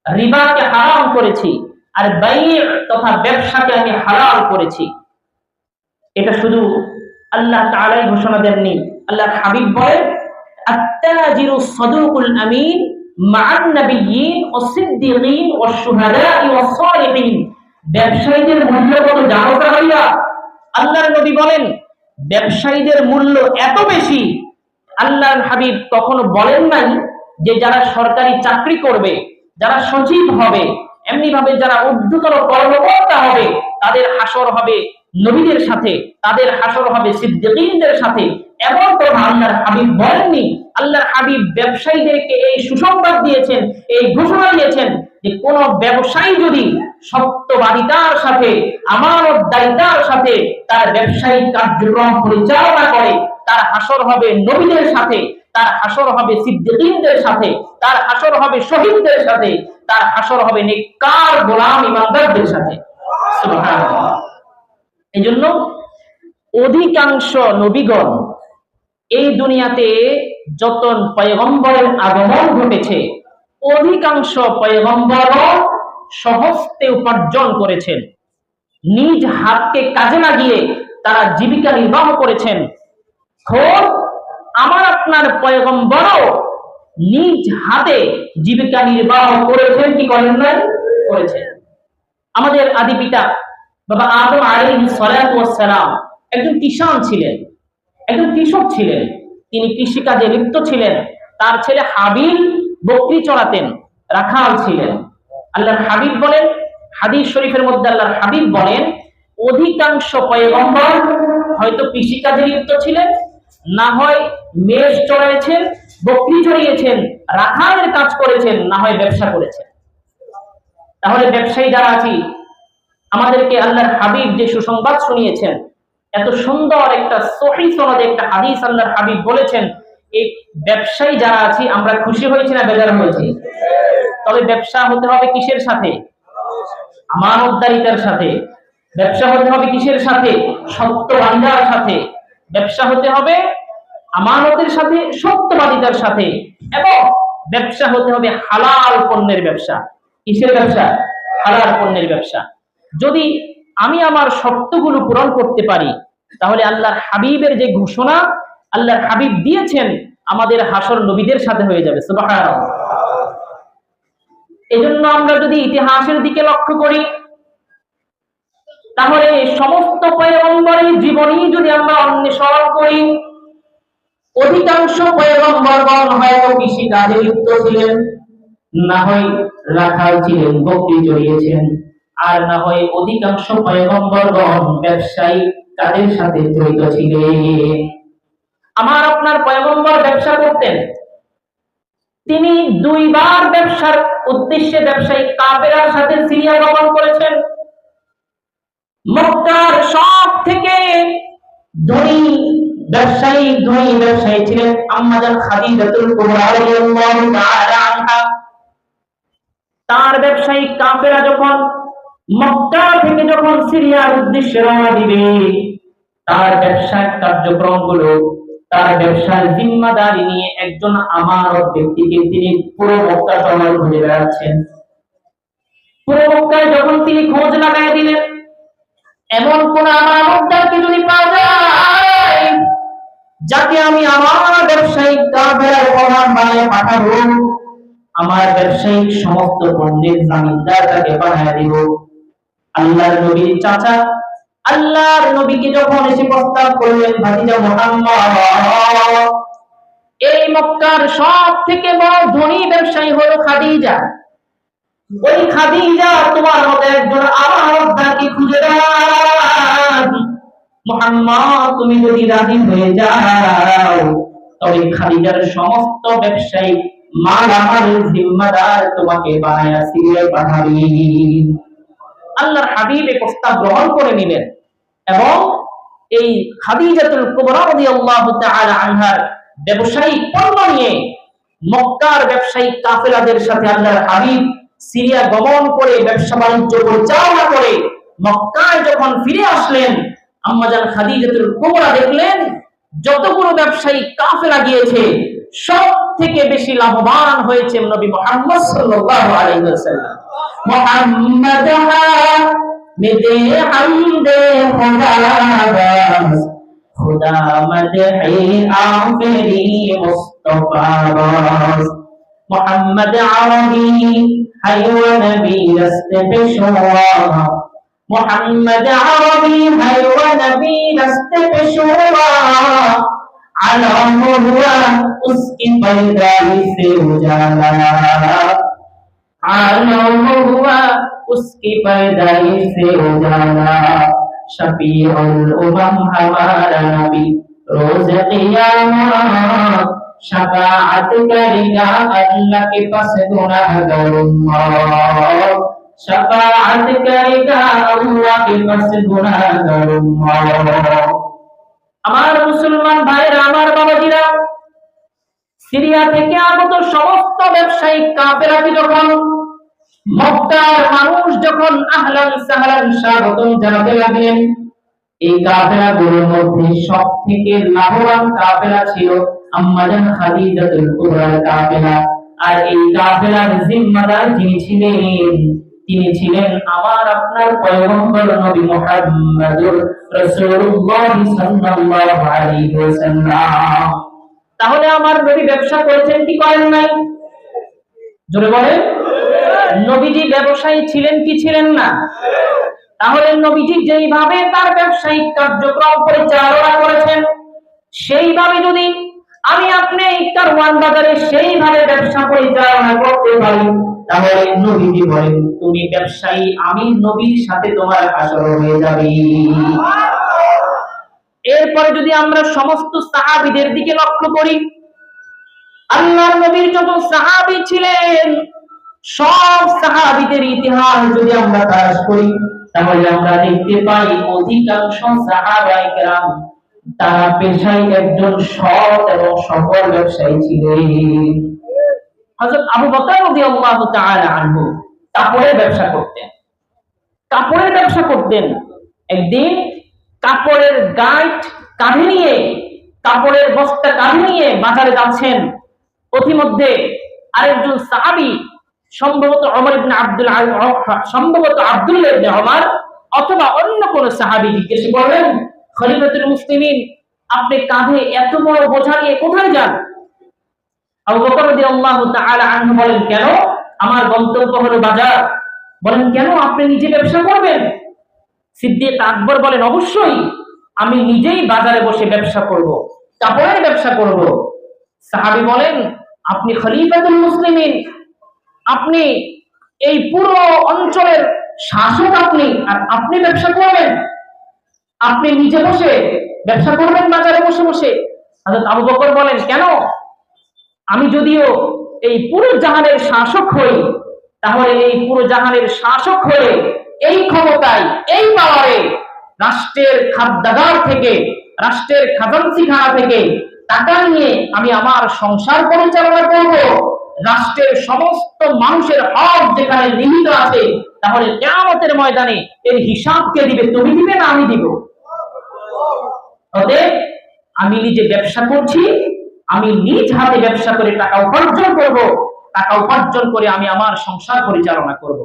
[SPEAKER 1] রিবাকে হারাম করেছি, আর বাই' তথা ব্যবসাকে আমি হালাল করেছি। এটা শুধু আল্লাহ তাআলাই ঘোষণা দেননি, আল্লাহর হাবিব বলেন আত-তাজিরু সাদুকুল আমিন মা'আন নাবিয়্যিন ওয়াস সিদ্দীকিন ওয়াস শুহাদা'i ওয়াস সালিহিন। ব্যবসায়ীদের মূল্য কত জানো ভাইয়া? আল্লাহর নবী বলেন ব্যবসায়ীদের মূল্য এত বেশি, আল্লাহর হাবিব কখনো বলেন নাই যে যারা সরকারি চাকরি করবে, যারা সচিব হবে, এমনি ভাবে যারা ঊর্ধ্বতন কর্মকর্তা হবে তাদের হাসর হবে নবীদের সাথে, তাদের হাসর হবে সিদ্দীকীনদের সাথে। এমন কথা আল্লাহর হাবিব বলেননি। আল্লাহর হাবিব ব্যবসায়ীদেরকে এই সুসংবাদ দিয়েছেন, এই ঘোষণা দিয়েছেন যে কোন ব্যবসায়ী যদি সত্যবাদিতার সাথে, আমানতদারিতার সাথে তার ব্যবসায়িক কার্যক্রম পরিচালনা করে, তার হাসর হবে নবীদের সাথে, তার হাসর হবে সিদ্দীকীনদের সাথে, তার হাসর হবে শহীদদের সাথে, তার হাসর হবে নেককার গোলাম ইমানদারদের সাথে। সুবহানাল্লাহ। এজন্য অধিকাংশ নবীগণ, এই দুনিয়াতে যত পয়গম্বরের আগমন ঘটেছে অধিকাংশ পয়গম্বরগণ স্বহস্তে উপার্জন করেছেন, নিজ হাতকে কাজে লাগিয়ে তারা জীবিকা নির্বাহ করেছেন। খোদ আমার আপনার পয়গম্বরও নিজ হাতে জীবিকা নির্বাহ করেছেন, কি করেন নাই? করেছেন। আমাদের আদি পিতা বাবা আদম আলাইহিস সালাতু ওয়াস সালাম একজন কিষান ছিলেন, একজন কৃষক ছিলেন। তিনি কৃষিকাজে লিপ্ত ছিলেন। তার ছেলে হাবিল বকরি চড়াতেন, রাখাল ছিলেন। আল্লাহর হাবিব বলেন, হাদিস শরীফের মধ্যে আল্লাহর হাবিব বলেন অধিকাংশ পয়গম্বর হয়তো কৃষিকাজে লিপ্ত ছিলেন, না হয় মেষ চড়িয়েছেন, বকরি চড়িয়েছেন, রাখালের কাজ করেছেন, না হয় ব্যবসা করেছেন। তাহলে ব্যবসায়ী যারা আছি, আমাদেরকে আল্লাহর হাবিব যে সুসংবাদ শুনিয়েছেন, এত সুন্দর একটা সহিহ সনদে একটা হাদিস আল্লাহর হাবিব বলেছেন, এই ব্যবসায়ী যারা আছি আমরা খুশি হয়েছি না বেজার হয়েছি? তবে ব্যবসা হতে হবে কিসের সাথে? আমানতদারিতার সাথে। ব্যবসা হতে হবে কিসের সাথে? সত্যবাদিতার সাথে। ব্যবসা হতে হবে আমানতের সাথে, সত্যবাদিতার সাথে। এবং ব্যবসা হতে হবে হালাল পণ্যের ব্যবসা। কিসের ব্যবসা? হালাল পণ্যের ব্যবসা। যদি আমি আমার শর্তগুলো পূরণ করতে পারি, তাহলে আল্লাহর হাবিবের যে ঘোষণা আল্লাহর হাবিব দিয়েছেন আমাদের হাসর নবীদের সাথে হয়ে যাবে। সুবহানাল্লাহ। এজন্য আমরা যদি ইতিহাসের দিকে লক্ষ্য করি, তাহলে সমস্ত পয়গম্বরের জীবনী যদি আমরা অন্বেষণ করি, অধিকাংশ পয়গম্বরগণ হয়তো কৃষিকাজে লিপ্ত ছিলেন, না হয় রাখাল ছিলেন, বকরি চড়িয়েছেন, আর না হয় অধিকাংশ পয়গম্বরগণ ব্যবসায়ী কাজের সাথে জড়িত ছিলেন। আমার আপনার পয়গম্বর ব্যবসা করতেন। তিনি 2 বার ব্যবসার উদ্দেশ্যে ব্যবসায়ী কাফেরার সাথে সিরিয়া গমন করেছেন। মক্কার সব থেকে ধনী ব্যবসায়ী ছিলেন আম্মা জান খাদিজাতুল কুবরা রাদিয়াল্লাহু তাআলা আনহা। তার ব্যবসায়ী কাফেরা যখন মক্কা থেকে যখন সিরিয়ার উদ্দেশ্যে রওনা দিবে, তার ব্যবসার কার্যক্রমগুলো, তার ব্যবসার জিম্মাদারি নিয়ে একজন আমানত ব্যক্তিকে তিনি পুরো মক্কা শহর ঘুরে বেড়াচ্ছেন। পুরো মক্কায় যখন তিনি খোঁজ লাগাই দিলেন, এমন কোন আমানতদারকে যদি পাওয়া যায় যাকে আমি আমার ব্যবসায়িক কাফেরার প্রধান বানিয়ে পাঠাবো, আমার ব্যবসায়িক সমস্ত পণ্যের জামিনদার তাকে বানিয়ে দিব। আল্লাহর নবীর চাচা আল্লাহর নবীকে যখন এসে প্রস্তাব করলেন, ভাতিজা মুহাম্মদ, এই মক্কার সব থেকে বড় ধনী ব্যবসায়ী হলো খাদিজা, ওই খাদিজা তোমার মতো একজন আমানতদারকে খুঁজে দাও। মুহাম্মদ, তুমি যদি রাজি হয়ে যাও তবে খাদিজার সমস্ত ব্যবসায়িক মালামাল জিম্মাদার তোমাকে বানায়া সিরিয়ায় পাঠাবি। আল্লাহর হাবিব এই প্রস্তাব গ্রহণ করে নিলেন এবং এই খাদিজাতুল কুবরা রাদিয়াল্লাহু তাআলা আনহার ব্যবসায়িক পণ্য নিয়ে মক্কার ব্যবসায়িক কাফেলাদের সাথে আল্লাহর হাবিব সিরিয়া গমন করে ব্যবসা বাণিজ্য পরিচালনা করে মক্কায় যখন ফিরে আসলেন, আম্মাজান খাদিজাতুল কুবরা দেখলেন যতগুলো ব্যবসায়িক কাফেলা গিয়েছে সব থেকে বেশি লাভবান হয়েছে নবী মুহাম্মদ সাল্লাল্লাহু আলাইহি ওয়াসাল্লাম। মুহাম্মদ মিদে হামদে খুদাবাস खुदा मदहे आफरी मुस्तफा बास मोहम्मद अरबी है वो नबी रस्ते पे शुरा मोहम्मद अरबी है वो नबी रस्ते पे शुरा आलम हुआ उसकी पैदाइश से उजाला आलम हुआ उसकी पैदाइश से उजाला शफीउल उमम हमारा नबी रोज क़ियामत शफाअत करेगा अल्लाह के पास गुनाहगार उम्मत शफाअत करेगा अल्लाह के पास गुनाहगार उम्मत। আমার মুসলমান ভাইরা, আমার বাবাজিরা, সিরিয়া থেকে আগত সমস্ত ব্যবসায়িক কাফেলাকে যখন মক্কার মানুষ যখন আহলান সাহলান স্বাগতম জানাতে লাগলেন, এই কাফেলাগুলোর মধ্যে সবথেকে লাভবান কাফেলা ছিল আম্মাজান খাদিজাতুল কুবরার কাফেলা। আর এই কাফেলার জিম্মাদার যিনি ছিলেন, তিনি ছিলেন আমার আপনার পয়গম্বর নবী মুহাম্মদুর রাসূলুল্লাহ সাল্লাল্লাহু আলাইহি ওয়াসাল্লাম। তাহলে আমার নবী ব্যবসা করেছেন কি করেন নাই? জোরে বলেন। নবীজি ব্যবসায়ী ছিলেন কি ছিলেন না? তাহলে নবীজি যেইভাবে তার ব্যবসায়িক কার্যক্রম পরিচালনা করেছেন সেইভাবে যদি আমি আপনি এই কারওয়ান বাজারে সেইভাবে ব্যবসা পরিচালনা করতে পারি, তাহলে নবীজি বলেন তুমি ব্যবসায়ী, আমি নবীর সাথে তোমার হাসর হয়ে যাবে। এরপরে যদি আমরা সমস্ত সাহাবীদের দিকে লক্ষ্য করি, আল্লাহর নবীর যত সাহাবী ছিলেন সব সাহাবীদের ইতিহাস যদি আমরা তালাশ করি, তাহলে আমরা দেখতে পাই অধিকাংশ সাহাবায়ে কেরাম তারা পেশায় একজন সৎ এবং সফল ব্যবসায়ী ছিলেন। হযরত আবু বকর রাদিয়াল্লাহু তাআলা আনহু কাপড়ের ব্যবসা করতেন। কাপড়ের ব্যবসা করতেন। একদিন কাপড়ের গাইড কাঁধে নিয়ে, কাপড়ের বস্তা কাঁধে নিয়ে বাজারে যাচ্ছেন। পথিমধ্যে আরেকজন সাহাবী, সম্ভবত ওমর ইবনে আব্দুল সম্ভবত আব্দুল্লাহ ইবনে ওমর অথবা অন্য কোন সাহাবী জিজ্ঞেস করলেন, খলিফাতুল মুসলিমিন, আপনি কাঁধে এত বড় বোঝা নিয়ে কোথায় যান? আবু বকর রাদিয়াল্লাহু তাআলা আনহু বলেন, কেন? আমার গন্তব্য হলো বাজার। বলেন, কেন? আপনি নিজে ব্যবসা করবেন? সিদ্দিক আকবর বলেন, অবশ্যই আমি নিজেই বাজারে বসে ব্যবসা করব, কাপড়ের ব্যবসা করব। সাহাবী বলেন, আপনি খলিফাতুল মুসলিমিন, আপনি এই পুরো অঞ্চলের শাসক, আপনি আর আপনি ব্যবসা করবেন? আপনি নিজে বসে ব্যবসা করবেন বাজারে বসে বসে? হযরত আবু বকর বলেন, কেন? আমি যদিও এই পুরো জাহানের শাসক হই, তাহলে এই পুরো জাহানের শাসক হয়ে এই ক্ষমতায়, এই পাওয়ারে রাষ্ট্রের খাদ্যাগার থেকে, রাষ্ট্রের খাজানচিখানা থেকে টাকা নিয়ে আমি আমার সংসার পরিচালনা করব। রাষ্ট্রের সমস্ত মানুষের হক যেখানে নিহিত আছে, তাহলে কিয়ামতের ময়দানে এর হিসাব কে দিবে? তুমি দিবে না আমি দিব? অতএব আমি নিজে ব্যবসা করছি, আমি নিজ হাতে ব্যবসা করে টাকা উপার্জন করব, টাকা উপার্জন করে আমি আমার সংসার পরিচালনা করব।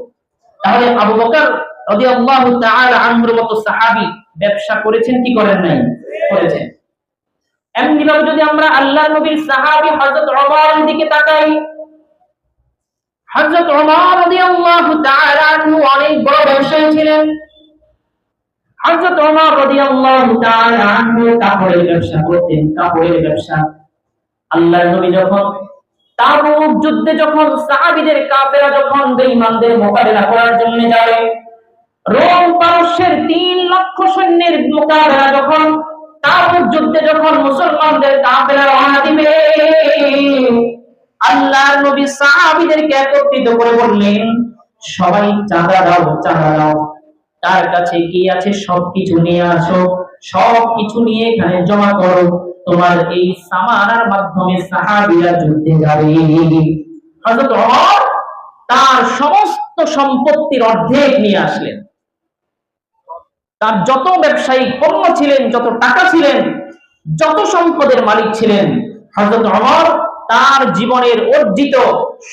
[SPEAKER 1] তাহলে আবু বকর রাদিয়াল্লাহু তাআলা আনহুর মতো সাহাবী ব্যবসা করেছেন কি করেন নাই? করেছেন। এমনি ভাবে যদি আমরা আল্লাহর নবীর সাহাবী হযরত ওমরের দিকে তাকাই, হযরত ওমর রাদিয়াল্লাহু তাআলা আনহু অনেক বড় ব্যবসায়ী ছিলেন। হযরত ওমর রাদিয়াল্লাহু তাআলা আনহু কাপড়ের ব্যবসা করতেন, কাপড়ের ব্যবসা। আল্লাহর নবী যখন তাবুক যুদ্ধে যখন সাহাবীদের কাফেলা যখন বেঈমানদের মোকাবেলা করার জন্য যায়, রোম পারস্যের 3 লক্ষ সৈন্যের মোকাবেলা যখন তাবুক যুদ্ধে যখন মুসলমানদের কাফেলা রওনা দিবে, আল্লাহর নবী সাহাবীদেরকে একত্রিত করে বললেন, সবাই চাঁদা দাও, চাঁদা দাও, তার কাছে কি আছে সবকিছু নিয়ে আসো, সবকিছু নিয়ে এখানে জমা করো, তোমার এই সামানার মাধ্যমে সাহাবীরা যুদ্ধে যাবে। হযরত ওমর তার সমস্ত সম্পত্তির অর্ধেক নিয়ে আসলেন। তার যত ব্যবসায়িক পণ্য ছিলেন, যত টাকা ছিলেন, যত সম্পদের মালিক ছিলেন, হযরত ওমর তার জীবনের অর্জিত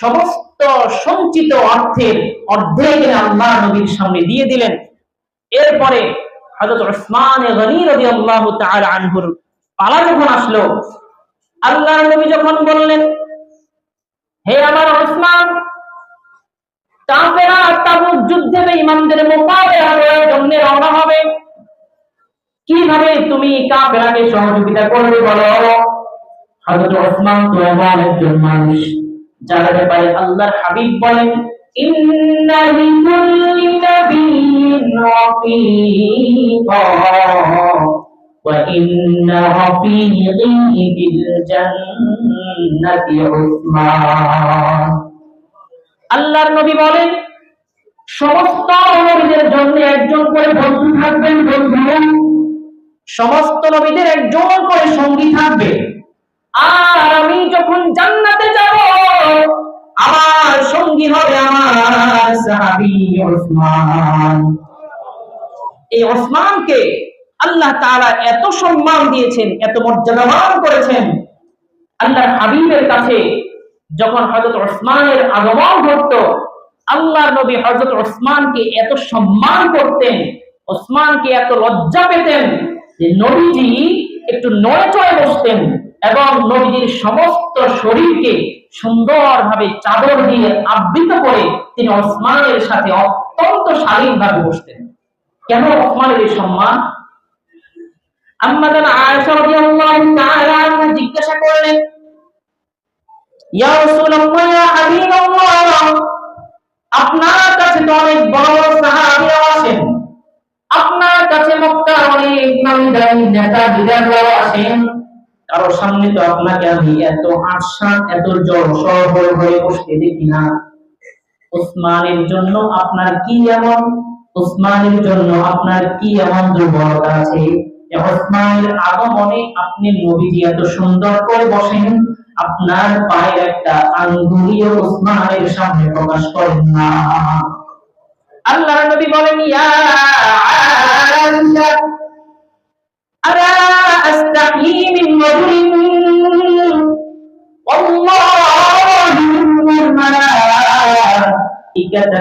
[SPEAKER 1] সমস্ত সঞ্চিত অর্থের অর্ধেক আল্লাহ নবীর সামনে দিয়ে দিলেন। এরপরে হযরত উসমান গনি রাদিয়াল্লাহু তাআলা আনহুর পালা যখন আসলো, আল্লাহর নবী যখন বললেন, হে আমার উসমান, কাফেররা তাবুক যুদ্ধে ইমানদের মোকাবেলা করার জন্য রওনা হবে, কিভাবে তুমি কাফেরকে সহযোগিতা করবে বলো? হযরত ওসমান তো এমন একজন মানুষ যার ব্যাপারে আল্লাহর হাবিব বলেন, ইন্না লিকুল্লি নাবিয়্যিন রাফীকা ওয়া ইন্না রাফীকি ফিল জান্নাতি উসমান। আল্লাহর নবী বলেন, সমস্ত নবীদের জন্য একজন করে বন্ধু থাকবেন, বন্ধু, সমস্ত নবীদের একজন করে সঙ্গী থাকবে, আর আমি যখন জান্নাতে যাব আমার সঙ্গী হবে আমার সাহাবী ওসমান। এই ওসমানকে আল্লাহ তাআলা এত সম্মান দিয়েছেন, এত মর্যাদাবান করেছেন। আল্লাহর হাবিবের কাছে যখন হযরত ওসমানের আগমন ঘটতো, আল্লাহর নবী হযরত ওসমানকে এত সম্মান করতেন, ওসমানকে এত লজ্জা পেতেন যে নবীজি একটু নড়ে চড়ে বসতেন এবং নবীজির সমস্ত শরীরকে সুন্দরভাবে চাদর দিয়ে আবৃত করে তিনি ওসমানের সাথে অত্যন্ত শালীনভাবে বসতেন। কেন ওসমানের এই সম্মান? আম্মা জান আয়েশা রাদিয়াল্লাহু তাআলা আনহা জিজ্ঞাসা করলেন, ইয়া রাসূলুল্লাহ, ইয়া হাবিবাল্লাহ, আপনার কাছে তো অনেক বড় বড় সাহাবীরা আছেন, আপনার কাছে মক্কার অনেক নামী নেতা লিডাররাও আছেন, কারো সামনে তো আপনাকে আমি এত আশান, এত জড়সড় হয়ে বসতে দেখি না। ওসমানের জন্য আপনার কি এমন, ওসমানের জন্য আপনার কি এমন দুর্বলতা আছে যে ওসমানের আগমনে আপনি নবীজি এত সুন্দর করে বসেন, আপনার পায়ের একটা আঙ্গুলিও ওসমানের সামনে প্রকাশ করেন না? আল্লাহর নবী বলেন, ইয়া আয়েশা, আলা আস্তাহি মিন রাজুলিন ওয়াল্লাহি মিনাল মালাইকাতা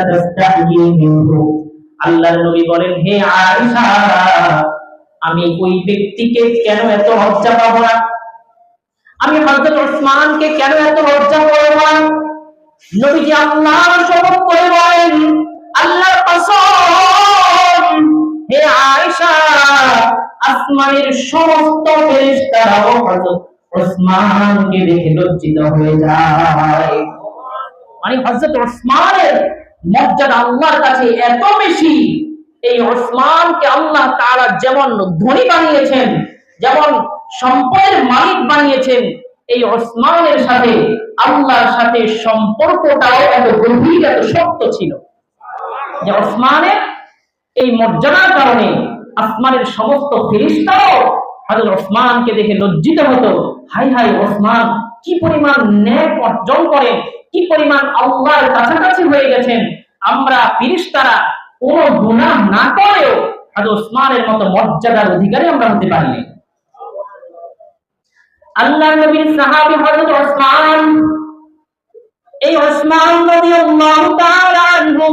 [SPEAKER 1] তাস্তাহি মিনহু। আল্লাহর নবী বলেন, হে আয়েশা, আমি ওই ব্যক্তিকে কেন এত লজ্জা পাবো না? আমি হযরত ওসমানকে কেন এত লজ্জা করব না? নবীজি আল্লাহর শপথ করে বলেন, আল্লাহর কসম, হে আয়েশা, আসমানের সমস্ত ফেরেশতারাও হযরত ওসমানকে দেখে লজ্জিত হয়ে যায়। মানে হযরত ওসমানের মর্যাদা আল্লাহর কাছে এত বেশি, এই ওসমানকে আল্লাহ তাআলা যেমন ধনী বানিয়েছেন, যেমন সম্পদের মালিক বানিয়েছেন, এই ওসমানের সাথে আল্লাহর সাথে সম্পর্কটাও এত গভীর, এত শক্ত ছিল যে ওসমানের এই মর্যাদার কারণে আসমানের সমস্ত ফেরেশতারাও হযরত ওসমানকে দেখে লজ্জিত হতো। হাই হাই, ওসমান কি পরিমাণ নেক অর্জন করেন, কি পরিমাণ আল্লাহর কাছাকাছি হয়ে গেছেন, আমরা ফেরেশতারা কোনো গুনাহ না করেও হযরত ওসমানের মতো মর্যাদার অধিকারী আমরা হতে পারি। আল্লাহর নবীর সাহাবী হযরত ওসমান, এই ওসমান রাদিয়াল্লাহু তাআলা আনহু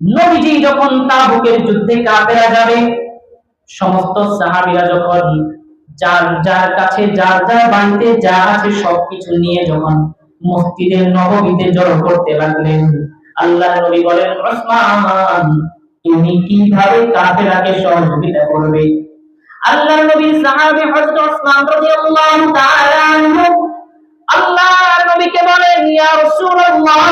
[SPEAKER 1] নবীজি যখন তাবুকের যুদ্ধে কাফেরা যাবে, সমস্ত সাহাবীরা যখন যার যার কাছে যার যার বাড়িতে যা আছে সবকিছু নিয়ে যখন মসজিদে নববীতে জড়ো করতে লাগলেন, আল্লাহর নবী বলেন, ওসমান, তুমি কিভাবে কাফেরাকে সহযোগিতা করবে? আল্লাহর নবীর সাহাবী হযরত ওসমান রাদিয়াল্লাহু তাআলা আনহু আল্লাহর নবীকে বলেন, ইয়া রাসূলুল্লাহ,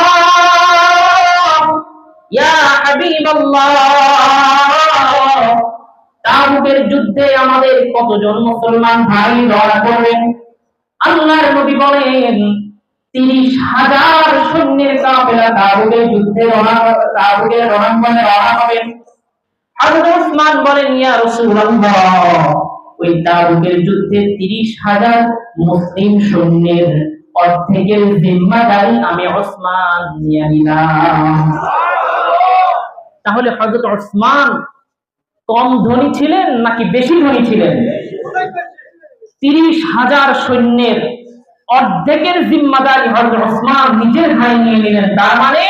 [SPEAKER 1] ইয়া হাবিবাল্লাহ, তাবুকের যুদ্ধে আমাদের কতজন মুসলমান ভাই লড়া করবেন? আল্লাহর নবী বলেন 30,000 সৈন্যের কাফেলা তাবুকের যুদ্ধে তাবুকের রণাঙ্গনে রওনা হবেন। হযরত ওসমান বলেন, ইয়া রাসূলুল্লাহ, ওই তাবুকের যুদ্ধে 30,000 মুসলিম সৈন্যের অর্ধেকের জিম্মাদারি আমি ওসমান নিয়ে নিলাম। তাহলে হযরত ওসমান কম ধনী ছিলেন নাকি বেশি ধনী ছিলেন? 30,000 সৈন্যের অর্ধেকের জিম্মাদারি হযরত ওসমান নিজের ঘাড়ে নিয়ে নিলেন। তার মানে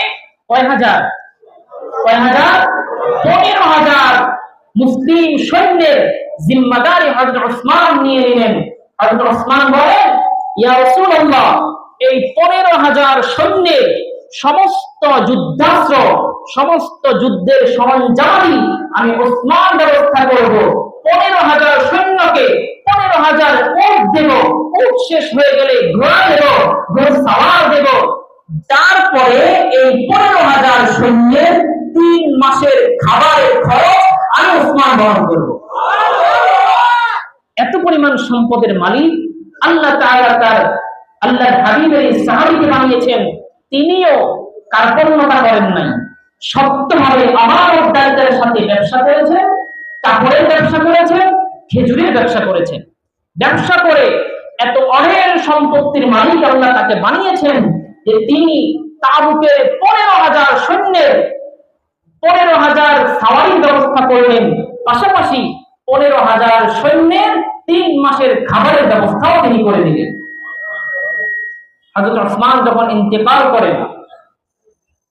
[SPEAKER 1] কয় হাজার? 15,000 মুসলিম সৈন্যের জিম্মাদারি হযরত ওসমান নিয়ে নিলেন। হযরত ওসমান বলেন, ইয়া রাসূলুল্লাহ, এই 15,000 সৈন্যের সমস্ত যুদ্ধাস্ত্র, সমস্ত যুদ্ধের সরঞ্জামাদি আমি ওসমান ব্যবস্থা করব। 15,000 সৈন্যকে 15,000 উট দেব, উট শেষ হয়ে গেলে ঘোড়া দেব, ঘোড়সাওয়ার দেব। তারপরে এই 15,000 সৈন্যের 3 মাসের খাবারের খরচ আমি ওসমান বহন করব। এত পরিমাণ সম্পদের মালিক আল্লাহ তাআলা তার আল্লাহর হাবিবের সাহাবীকে বানিয়েছেন। তিনিও কার্পণ্যতা করেন নাই, সত্যভাবে আমানতদারিতার সাথে ব্যবসা করেছেন, কাপড়ের ব্যবসা করেছেন, খেজুরের ব্যবসা করেছেন। ব্যবসা করে এত অঢেল সম্পত্তির মালিক আল্লাহ তাকে বানিয়েছেন যে তিনি তাবুকের 15,000 সৈন্যের 15,000 সাওয়ারির ব্যবস্থা করলেন, পাশাপাশি 15,000 সৈন্যের 3 মাসের খাবারের ব্যবস্থাও তিনি করে দিলেন। হযরত ওসমান যখন ইন্তেকাল করেন,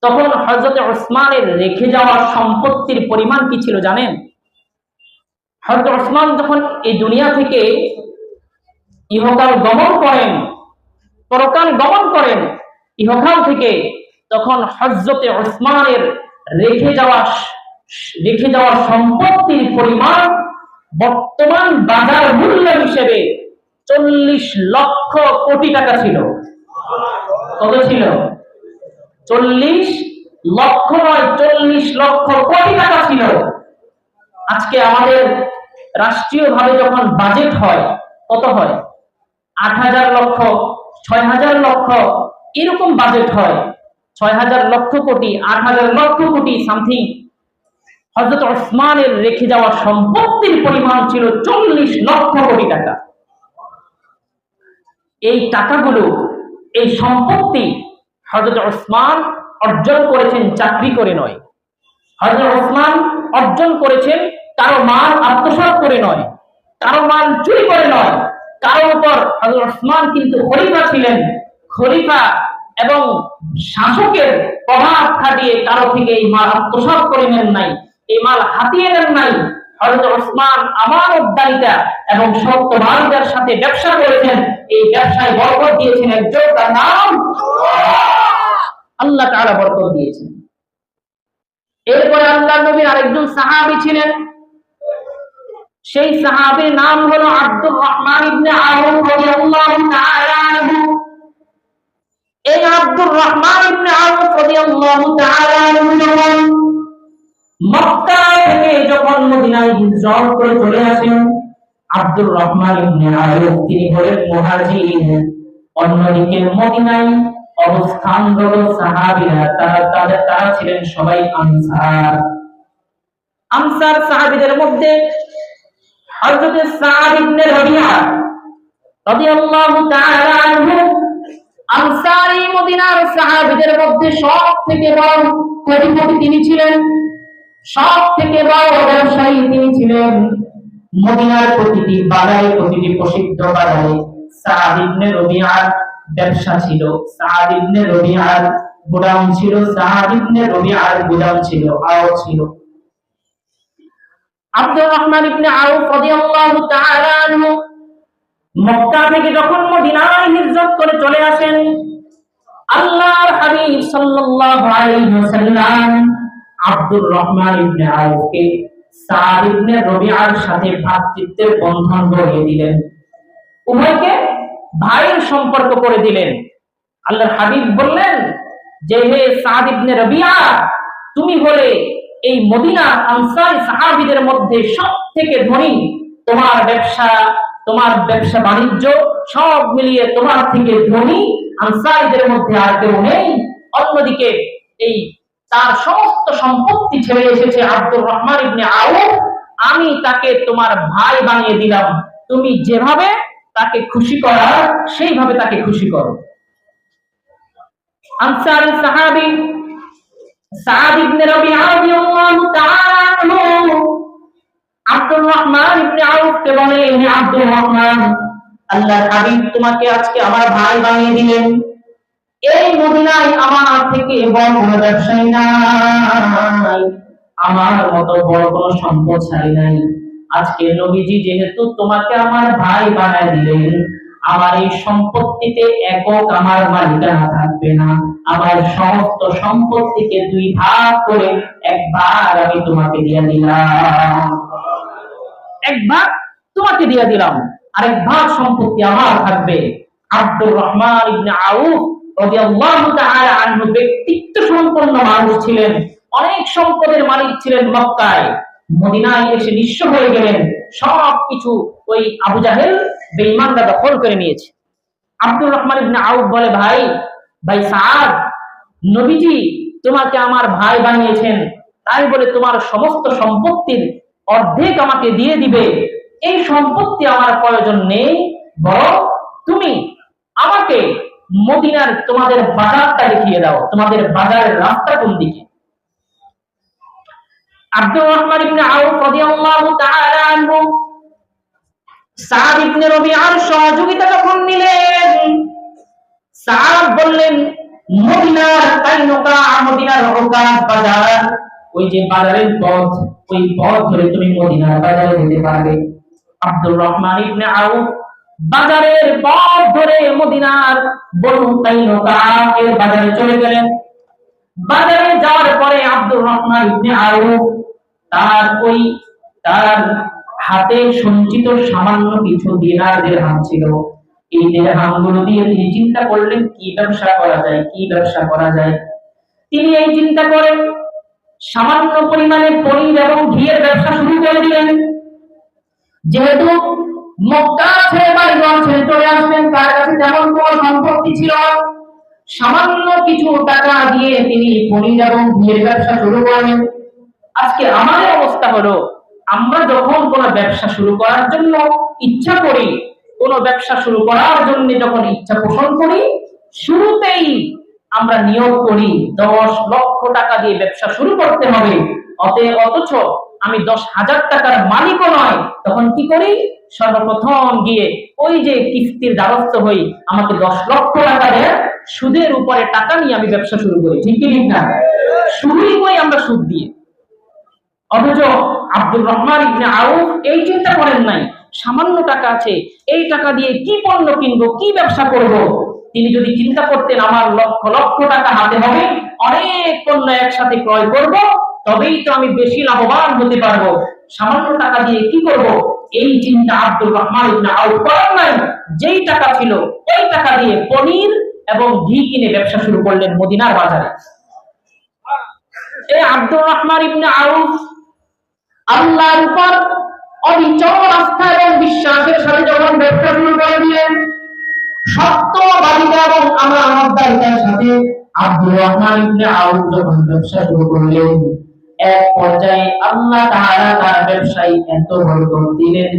[SPEAKER 1] তখন হযরত ওসমানের রেখে যাওয়া সম্পত্তির পরিমাণ কি ছিল জানেন? হযরত ওসমান যখন এই দুনিয়া থেকে ইহকাল গমন করেন, পরকাল গমন করেন, ইহকাল থেকে, তখন হযরত ওসমানের রেখে যাওয়া সম্পত্তির পরিমাণ বর্তমান বাজার মূল্য হিসেবে 40 লক্ষ কোটি টাকা ছিল। কত ছিল? 40 লক্ষ নয়, 40 লক্ষ কোটি টাকা ছিল। আজকে আমাদের রাষ্ট্রীয়ভাবে যখন বাজেট হয়, কত হয়? 8,000 লক্ষ, 6,000 লক্ষ, এরকম বাজেট হয়। 6,000 লক্ষ কোটি, 8,000 লক্ষ কোটি সামথিং। হযরত ওসমানের রেখে যাওয়া সম্পত্তির পরিমাণ ছিল 40 লক্ষ কোটি টাকা। এই টাকাগুলো, এই সম্পত্তি হযরত ওসমান অর্জন করেছেন চাকরি করে নয়। হযরত ওসমান অর্জন করেছেন কারো মাল আত্মসাৎ করে নয়, কারো মাল চুরি করে নয়। কারো উপর হযরত ওসমান কিন্তু খলিফা ছিলেন, খলিফা এবং শাসকের প্রভাব খাটিয়ে কারো থেকে এই মাল আত্মসাৎ করে নেন নাই, এই মাল হাতিয়ে নেন নাই। হযরত ওসমান আমানতদারিতা এবং সত্যবাদিতার সাথে ব্যবসা করেছেন। এই ব্যবসায় বরকত দিয়েছেন একজন, তার নাম আল্লাহ তাআলা বরকত দিয়েছেন। এরপরে আল্লাহর নবীর আরেকজন সাহাবী ছিলেন, সেই সাহাবীর নাম হলো আব্দুর রহমান ইবনে আউফ রাদিয়াল্লাহু তাআলা আনহু। এই আব্দুর রহমান ইবনে আউফ রাদিয়াল্লাহু তাআলা আনহু মক্কা থেকে যখন মদিনায় হিজরত করে চলে আসেন, আব্দুর রহমান ইবনে আউফ তিনি হলেন মুহাজির। অন্যদিকে মদিনায় অবস্থানরত সাহাবীরা তারা ছিলেন সবাই আনসার। আনসার সাহাবীদের মধ্যে হযরত সাদ ইবনে রাবিয়া রাদিয়াল্লাহু তাআলা আনহু আনসারী মদিনার সাহাবীদের মধ্যে সবথেকে বড় কোটিপতি তিনি ছিলেন, সবথেকে বড় ব্যবসায়ী তিনি ছিলেন। মদিনার প্রতিটি বাজারে, প্রতিটি প্রসিদ্ধ বাজারে সাদ ইবনে রাবিয়ার ব্যবসা ছিল, সাদ ইবনে রাবিয়ার গোদাম ছিল, সাদ ইবনে রাবিয়ার গোদাম ছিল, আও ছিল। আব্দুর রহমান ইবনে আউফ রাদিয়াল্লাহু তাআলা আনহু মক্কা থেকে যখন মদিনায় হিজরত করে চলে আসেন, আল্লাহর হাবিব সাল্লাল্লাহু আলাইহি ওয়াসাল্লাম আব্দুর রহমান ইবনে আউফকে সাদ ইবনে রাবিয়ার সাথে ভ্রাতৃত্বের বন্ধন গড়িয়ে দিলেন, উভয়কে ভাইয়ের সম্পর্ক করে দিলেন। আল্লাহর হাবিব বললেন যে, হে সাদ ইবনে রাবিয়া, তুমি হলে এই মদিনা আনসারী সাহাবীদের মধ্যে সবথেকে ধনী, তোমার ব্যবসা বাণিজ্য সব মিলিয়ে তোমার থেকে ধনী আনসারীদের মধ্যে আর কেউ নেই। অন্যদিকে এই তার সমস্ত সম্পত্তি ছেড়ে এসেছে আব্দুর রহমান ইবনে আউফ, আমি তাকে তোমার ভাই বানিয়ে দিলাম, তুমি যেভাবে তাকে খুশি করার সেইভাবে তাকে খুশি করো। আনসারী সাহাবী সাদ ইবনে রাবিআ রাদিয়াল্লাহু তাআলা আনহু আব্দুর রহমান ইবনে আউফকে বলে, হে আব্দুর রহমান, আল্লাহর হাবিব তোমাকে আজকে আমার ভাই বানিয়ে দিলেন। এই মদিনায় আমার থেকে বড় কোনো ব্যবসায়ী নাই, আমার মতো বড় কোনো সম্পদশালী নাই। আজকে নবীজি যেহেতু তোমাকে আমার ভাই বানায় দিলেন, আমার এই সম্পত্তিতে একক আমার মালিকানা থাকবে না, আমার সমস্ত সম্পত্তিকে দুই ভাগ করে এক ভাগ আমি তোমাকে দিয়ে দিলাম, এক ভাগ তোমাকে দিয়ে দিলাম, আরেক ভাগ সম্পত্তি আমার থাকবে। আব্দুর রহমান ইবনে আউফ রাদিয়াল্লাহু তাআলা আনহু ব্যক্তিত্ব সম্পন্ন মানুষ ছিলেন, অনেক সম্পদের মালিক ছিলেন। মক্কায় মদিনায় এসে নিঃস্ব হয়ে গেলেন, সবকিছু ওই আবু জাহেল বেঈমানরা দখল করে নিয়েছে। আব্দুর রহমান ইবনে আউফ বলে, ভাই সাদ, নবীজি তোমাকে আমার ভাই বানিয়েছেন, তাই বলে তোমার সমস্ত সম্পত্তির অর্ধেক আমাকে দিয়ে দিবে? এই সম্পত্তি আমার প্রয়োজন নেই, বরং তুমি আমাকে মদিনার তোমাদের বাজারটা দেখিয়ে দাও, তোমাদের বাজারের রাস্তা কোন দিকে। আব্দুর রহমান ইবনে আউফ রাদিয়াল্লাহু তাআলা আনহু সাদ ইবনে রাবিআর সহযোগিতা যখন নিলেন, সাদ বললেন, মদিনার তাইনুকা, মদিনার ওকাস বাজার, ওই যে বাজারের পথ, ওই পথ ধরে তুমি মদিনার বাজারে যেতে পারবে। আব্দুর রহমান ইবনে আউফ বাজারের পথ ধরে মদিনার বনু তাইনুকা এর বাজারে চলে গেলেন। বাজারে যাওয়ার পরে আব্দুর রহমান ইবনে আউফ তার হাতে সঞ্চিত সামান্য কিছু দিনার দিরহাম ছিল। এই দিরহামগুলো দিয়ে তিনি চিন্তা করলেন কি ব্যবসা করা যায়। তিনি এই চিন্তা করে সামান্য পরিমাণে পনির এবং ঘিয়ের ব্যবসা শুরু করে দিলেন। যেহেতু মক্কা ছেড়ে বাড়িঘর ছেড়ে চলে আসবেন, তার কাছে তেমন কোনো সম্পত্তি ছিল না, সামান্য কিছু টাকা দিয়ে তিনি পনির এবং ঘিয়ের ব্যবসা শুরু করলেন। আজকে আমাদের অবস্থা হলো, আমরা যখন কোনো ব্যবসা শুরু করার জন্য ইচ্ছা করি, কোনো ব্যবসা শুরু করার জন্য যখন ইচ্ছা পোষণ করি, শুরুতেই আমরা নিয়োগ করি 10 লক্ষ টাকা দিয়ে ব্যবসা শুরু করতে হবে, অথচ আমি 10,000 টাকার মালিকও নয়। তখন কি করি? সর্বপ্রথম গিয়ে ওই যে কিস্তির দ্বারস্থ হই, আমাকে 10 লক্ষ টাকা দেন, সুদের উপরে টাকা নিয়ে আমি ব্যবসা শুরু করি। ঠিক কি ঠিক না? শুরুই করি আমরা সুদ দিয়ে। অথচ আব্দুর রহমান ইবনে আউফ এই চিন্তা করেন নাই, সামান্য টাকা আছে, এই টাকা দিয়ে কি পণ্য কিনবো, কি ব্যবসা করব। তিনি যদি চিন্তা করতেন আমার লক্ষ লক্ষ টাকা হাতে হবে, অনেক পণ্য একসাথে ক্রয় করব, তবেই তো আমি বেশি লাভবান হতে পারবো, সামান্য টাকা দিয়ে কি করব, এই চিন্তা আব্দুর রহমান ইবনে আউফ করেন নাই। যেই টাকা ছিল ওই টাকা দিয়ে পনির এবং ঘি কিনে ব্যবসা শুরু করলেন মদিনার বাজারে। এই আব্দুর রহমান ইবনে আউফ আল্লাহর উপর অবিচল আস্থা এবং বিশ্বাসের সাথে যখন ব্যবসা শুরু করে দিলেন, সত্যবাদিতা এবং আমানতদারিতার সাথে আব্দুর রহমান ইবনে আউফ যখন ব্যবসা শুরু করলেন, এক পর্যায়ে আল্লাহ তাআলা তার ব্যবসায় এত বরকত দিলেন,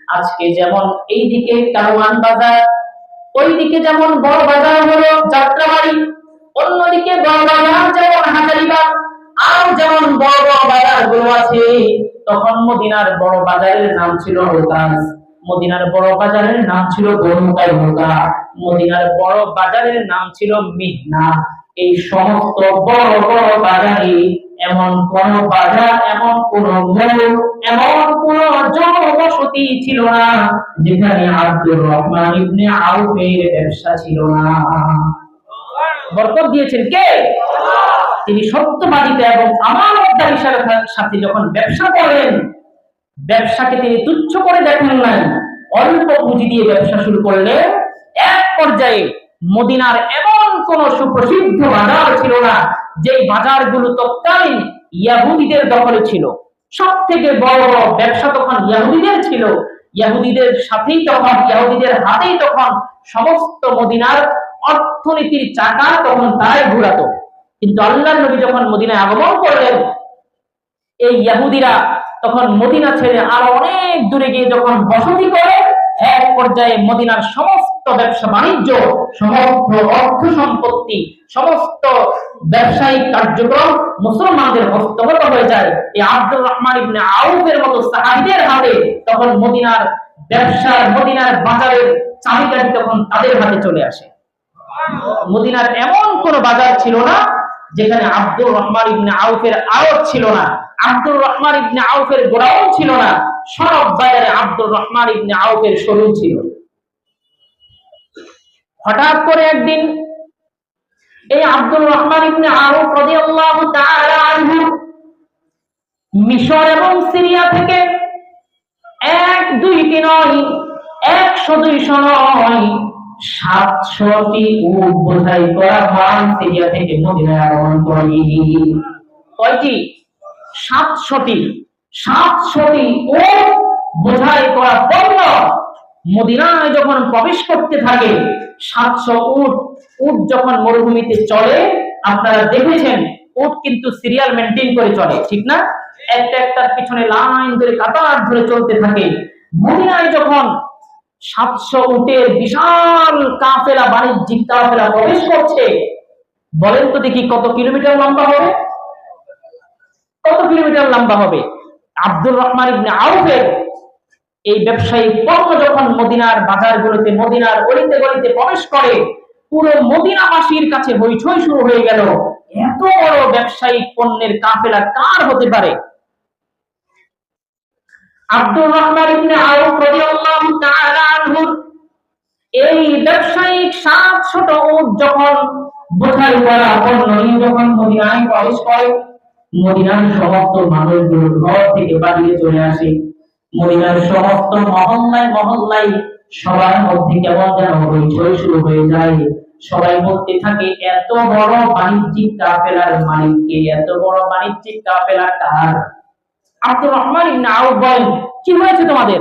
[SPEAKER 1] আজকে যেমন এইদিকে কারওয়ান বাজার, ওইদিকে যেমন বড় বাজার হলো যাত্রাবাড়ি, অন্যদিকে বড় বাজার যেমন হাজারীবাগ, আর যেমন বড় বড় বাজার গুলো আছে, তখন মদিনার বড় বাজারের নাম ছিল ওকাস, মদিনার বড় বাজারের নাম ছিল বনু তাইনুকা, মদিনার বড় বাজারের নাম ছিল মিহনা। এই সমস্ত বড় বড় বাজারে এমন কোন বাজার, এমন কোন মোড়, এমন কোন জনবসতি ছিল না যেখানে আব্দুর রহমান ইবনে আউফের ব্যবসা ছিল না। বরকত দিয়েছেন কে? তিনি সত্যবাদিতা এবং আমানতদারির সাথে যখন ব্যবসা করেন, ব্যবসাকে তিনি তুচ্ছ করে দেখেন নাই, অল্প পুঁজি দিয়ে ব্যবসা শুরু করলে এক পর্যায়ে মদিনার এমন কোনো সুপ্রসিদ্ধ বাজার ছিল না, যেই বাজারগুলো তৎকালীন ইহুদিদের দখলে ছিল। সব থেকে বড় বড় ব্যবসা তখন ইহুদিদের ছিল। ইহুদিদের সাথেই তখন, ইহুদিদের হাতেই তখন সমস্ত মদিনার অর্থনীতির চাকা তখন তারাই ঘোরাতো। কিন্তু আল্লাহর নবী যখন মদিনায় আগমন করলেন, এই ইহুদিরা তখন মদিনা ছেড়ে আরো অনেক দূরে গিয়ে যখন বসতি করে, এক পর্যায়ে মদিনার সমস্ত ব্যবসা বাণিজ্য, সমস্ত অর্থ সম্পত্তি, সমস্ত ব্যবসায়িক কার্যক্রম মুসলমানদের হস্তগত হয়ে যায়। এই আব্দুর রহমান ইবনে আউফের মতো সাহাবীদের হাতে তখন মদিনার ব্যবসার, মদিনার বাজারের চাবিকাঠি তখন তাদের হাতে চলে আসে। মদিনার এমন কোন বাজার ছিল না যেখানে আব্দুর রহমান ইবনে আউফের আড়ত ছিল না, আব্দুর রহমান ইবনে আউফের গোডাউন ছিল না। সব বাজারে আব্দুর রহমান ইবনে আউফের শোরুম ছিল। হঠাৎ করে একদিন এই আব্দুর রহমান ইবনে আউফ রাদিয়াল্লাহু তাআলা আনহু মিশর এবং সিরিয়া থেকে 1-2টি নয়, 100-200 নয়, 700টি উট বোঝাই করা মাল সিরিয়া থেকে মদিনায় আগমন করে। কয়টি? 700টি। 700টি উট বোঝাই করা পণ্য মদিনায় যখন প্রবেশ করতে থাকে, 700 উট যখন মরুভূমিতে চলে, আপনারা দেখেছেন উট কিন্তু সিরিয়াল মেনটেন করে চলে, ঠিক না? একটা একটার পিছনে লাইন ধরে কাতার ধরে চলতে থাকে। মদিনায় যখন 700 উটের বিশাল কাফেলা, বাণিজ্যিক কাফেলা প্রবেশ করছে, বলেন তো দেখি কত কিলোমিটার লম্বা হবে? কত কিলোমিটার লম্বা হবে? আব্দুর রহমান ইবনে আউফের এই ব্যবসায়িক পণ্য যখন মদিনার বাজারগুলোতে, মদিনার অলিতে গলিতে প্রবেশ করে, পুরো মদিনাবাসীর কাছে হইচই শুরু হয়ে গেল। এত বড় ব্যবসায়িক পণ্যের কাফেলা কার হতে পারে? আব্দুর রহমান ইবনে আউফ রাদিয়াল্লাহু তাআলা আনহু এই ব্যবসায়িক 700 উট যখন বোঝাই করা পণ্য নিয়ে যখন মদিনায় প্রবেশ করে, মদিনার সমস্ত মানুষগুলো ঘর থেকে বাড়িয়ে চলে আসে। মদিনার সমস্ত মহল্লায় মহল্লায় সবার মধ্যে কেমন যেন হইচই শুরু হয়ে যায়। সবাই বলতে থাকে, এত বড় বাণিজ্যিক কাফেলার মালিককে, এত বড় বাণিজ্যিক কাফেলা কার? আব্দুর রহমান ইবনে আউফ বলেন, কি হয়েছে তোমাদের?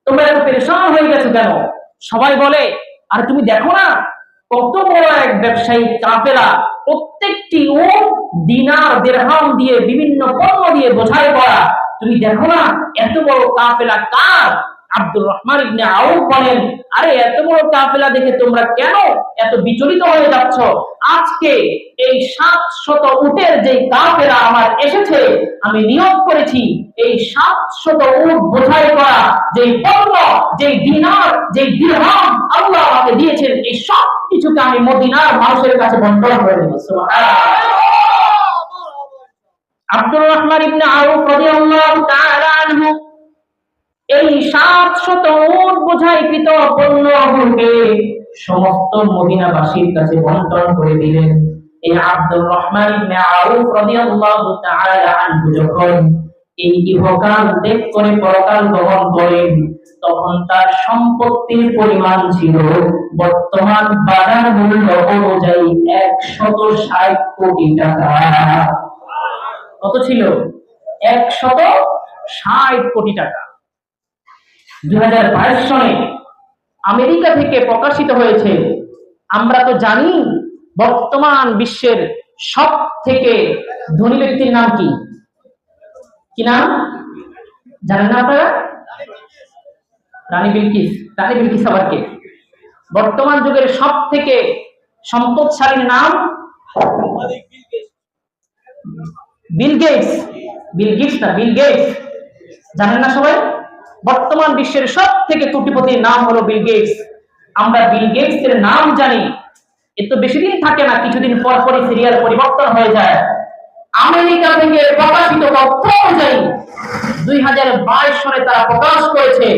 [SPEAKER 1] তোমরা এত পেরেশান হয়ে গেছো কেন? সবাই বলে, আর তুমি দেখো না কত বড় এক ব্যবসায়িক কাফেলা, প্রত্যেকটি উট দিনার দিরহাম দিয়ে, বিভিন্ন পণ্য দিয়ে বোঝাই করা। তুমি দেখো না এত বড় কাফেলা কার? আব্দুর রহমান ইবনে আউফ বলেন, আরে এত বড় কাফেলা দেখে তোমরা কেন এত বিচলিত হয়ে যাচ্ছ? আজকে এই 700 উটের যে কাফেলা আমার এসেছে, আমি নিয়োগ করেছি এই 700 উট বোঝাই করা যে পণ্য, যে দিনার, যে দিরহাম আল্লাহ আমাকে দিয়েছেন, এই সব কিছুকে আমি মদিনার মানুষের কাছে বন্টন করে দেব। সুবহানাল্লাহ। আব্দুর রহমান ইবনে আউফ রাদিয়াল্লাহু তাআলা আনহু এই 700 উট বোঝাইকৃত পণ্যগুলোকে সমস্ত মদিনাবাসীর কাছে বন্টন করে দিলেন। এই আব্দুর রহমান ইবনে আউফ রাদিয়াল্লাহু তাআলা আনহু যখন এই ইহকাল ত্যাগ করে পরকাল গমন করেন, তখন তার সম্পত্তির পরিমাণ ছিল বর্তমান বাজার মূল্য অনুযায়ী 160 কোটি টাকা। কত ছিল? 160 কোটি টাকা। 2022 সনে আমেরিকা থেকে প্রকাশিত হয়েছে। আমরা তো জানি বর্তমান বিশ্বের সব থেকে ধনী ব্যক্তির নাম কি? কি নাম জানেন না আপনারা? রানী বিলকিস। রানী বিলকিস আবার কে? বর্তমান যুগের সব থেকে সম্পদশালীর নাম বিল গেটস। বিল গেটস না, বিল গেটস। জানেন না সবাই? বর্তমান বিশ্বের সব থেকে কোটিপতির নাম হলো বিল গেটস। আমরা বিল গেটস এর নাম জানি, এত বেশি দিন থাকে না, কিছুদিন পর পরই সিরিয়াল পরিবর্তন হয়ে যায়। আমেরিকা থেকে প্রকাশিত তথ্য অনুযায়ী 2022 সনে তারা প্রকাশ করেছে,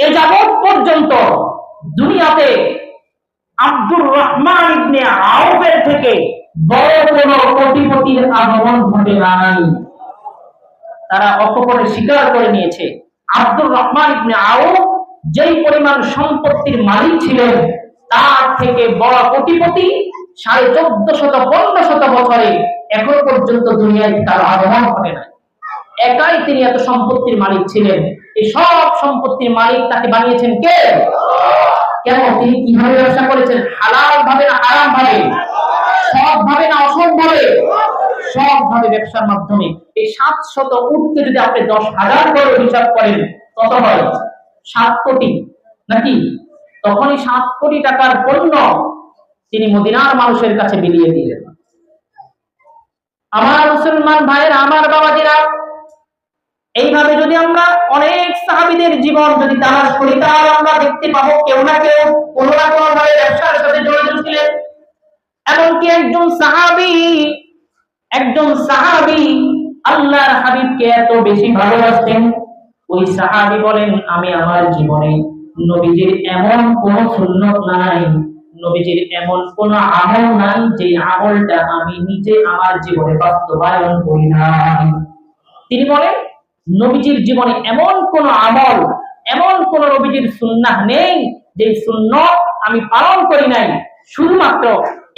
[SPEAKER 1] এ যাবৎ পর্যন্ত দুনিয়াতে আব্দুর রহমান ইবনে আউফের থেকে বড় কোনো কোটিপতির আগমন ঘটে নাই। তারা অকপটে স্বীকার করে নিয়েছে, আব্দুর রহমান ইবনে আউফ যেই পরিমাণ সম্পত্তির মালিক ছিলেন, তার থেকে বড় কোটিপতি 1450-1500 বছরে এখন পর্যন্ত দুনিয়ায় তার আগমন ঘটে না। একাই তিনি এত সম্পত্তির মালিক ছিলেন। এই সব সম্পত্তির মালিক তাকে বানিয়েছেন কে? কেন? তিনি কিভাবে ব্যবসা করেছেন? হালাল ভাবে না হারাম ভাবে? সৎ ভাবে না অসৎ ভাবে? সৎ ভাবে ব্যবসার মাধ্যমে। এই 700 উটকে যদি আপনি 10,000 করে হিসাব করেন কত হয়? 7 কোটি নাকি? তখনই 7 কোটি টাকার পণ্য তিনি মদিনার মানুষের কাছে বিলিয়ে দিলেন। আমার মুসলমান ভাইয়েরা, আমার বাবাজিরা, এইভাবে যদি আমরা অনেক সাহাবীদের জীবন যদি তালাশ করি তাহলে আমরা দেখতে পাবো কেউ না কেউ কোনো না কোনো ভাবে ব্যবসার সাথে জড়িত ছিলেন। এমনকি একজন সাহাবী আল্লাহর হাবিবকে এত বেশি ভালোবাসতেন, ওই সাহাবী বলেন, আমি আমার জীবনে নবীজির এমন কোন সুন্নত নাই, নবীজির এমন কোন আমল নাই যে আমলটা আমি নিজে আমার জীবনে বাস্তবায়ন করি নাই। তিনি বলেন, নবীজির জীবনে এমন কোন আমল, এমন কোন নবীজির সুন্নাহ নেই যে সুন্নত আমি পালন করি নাই। শুধুমাত্র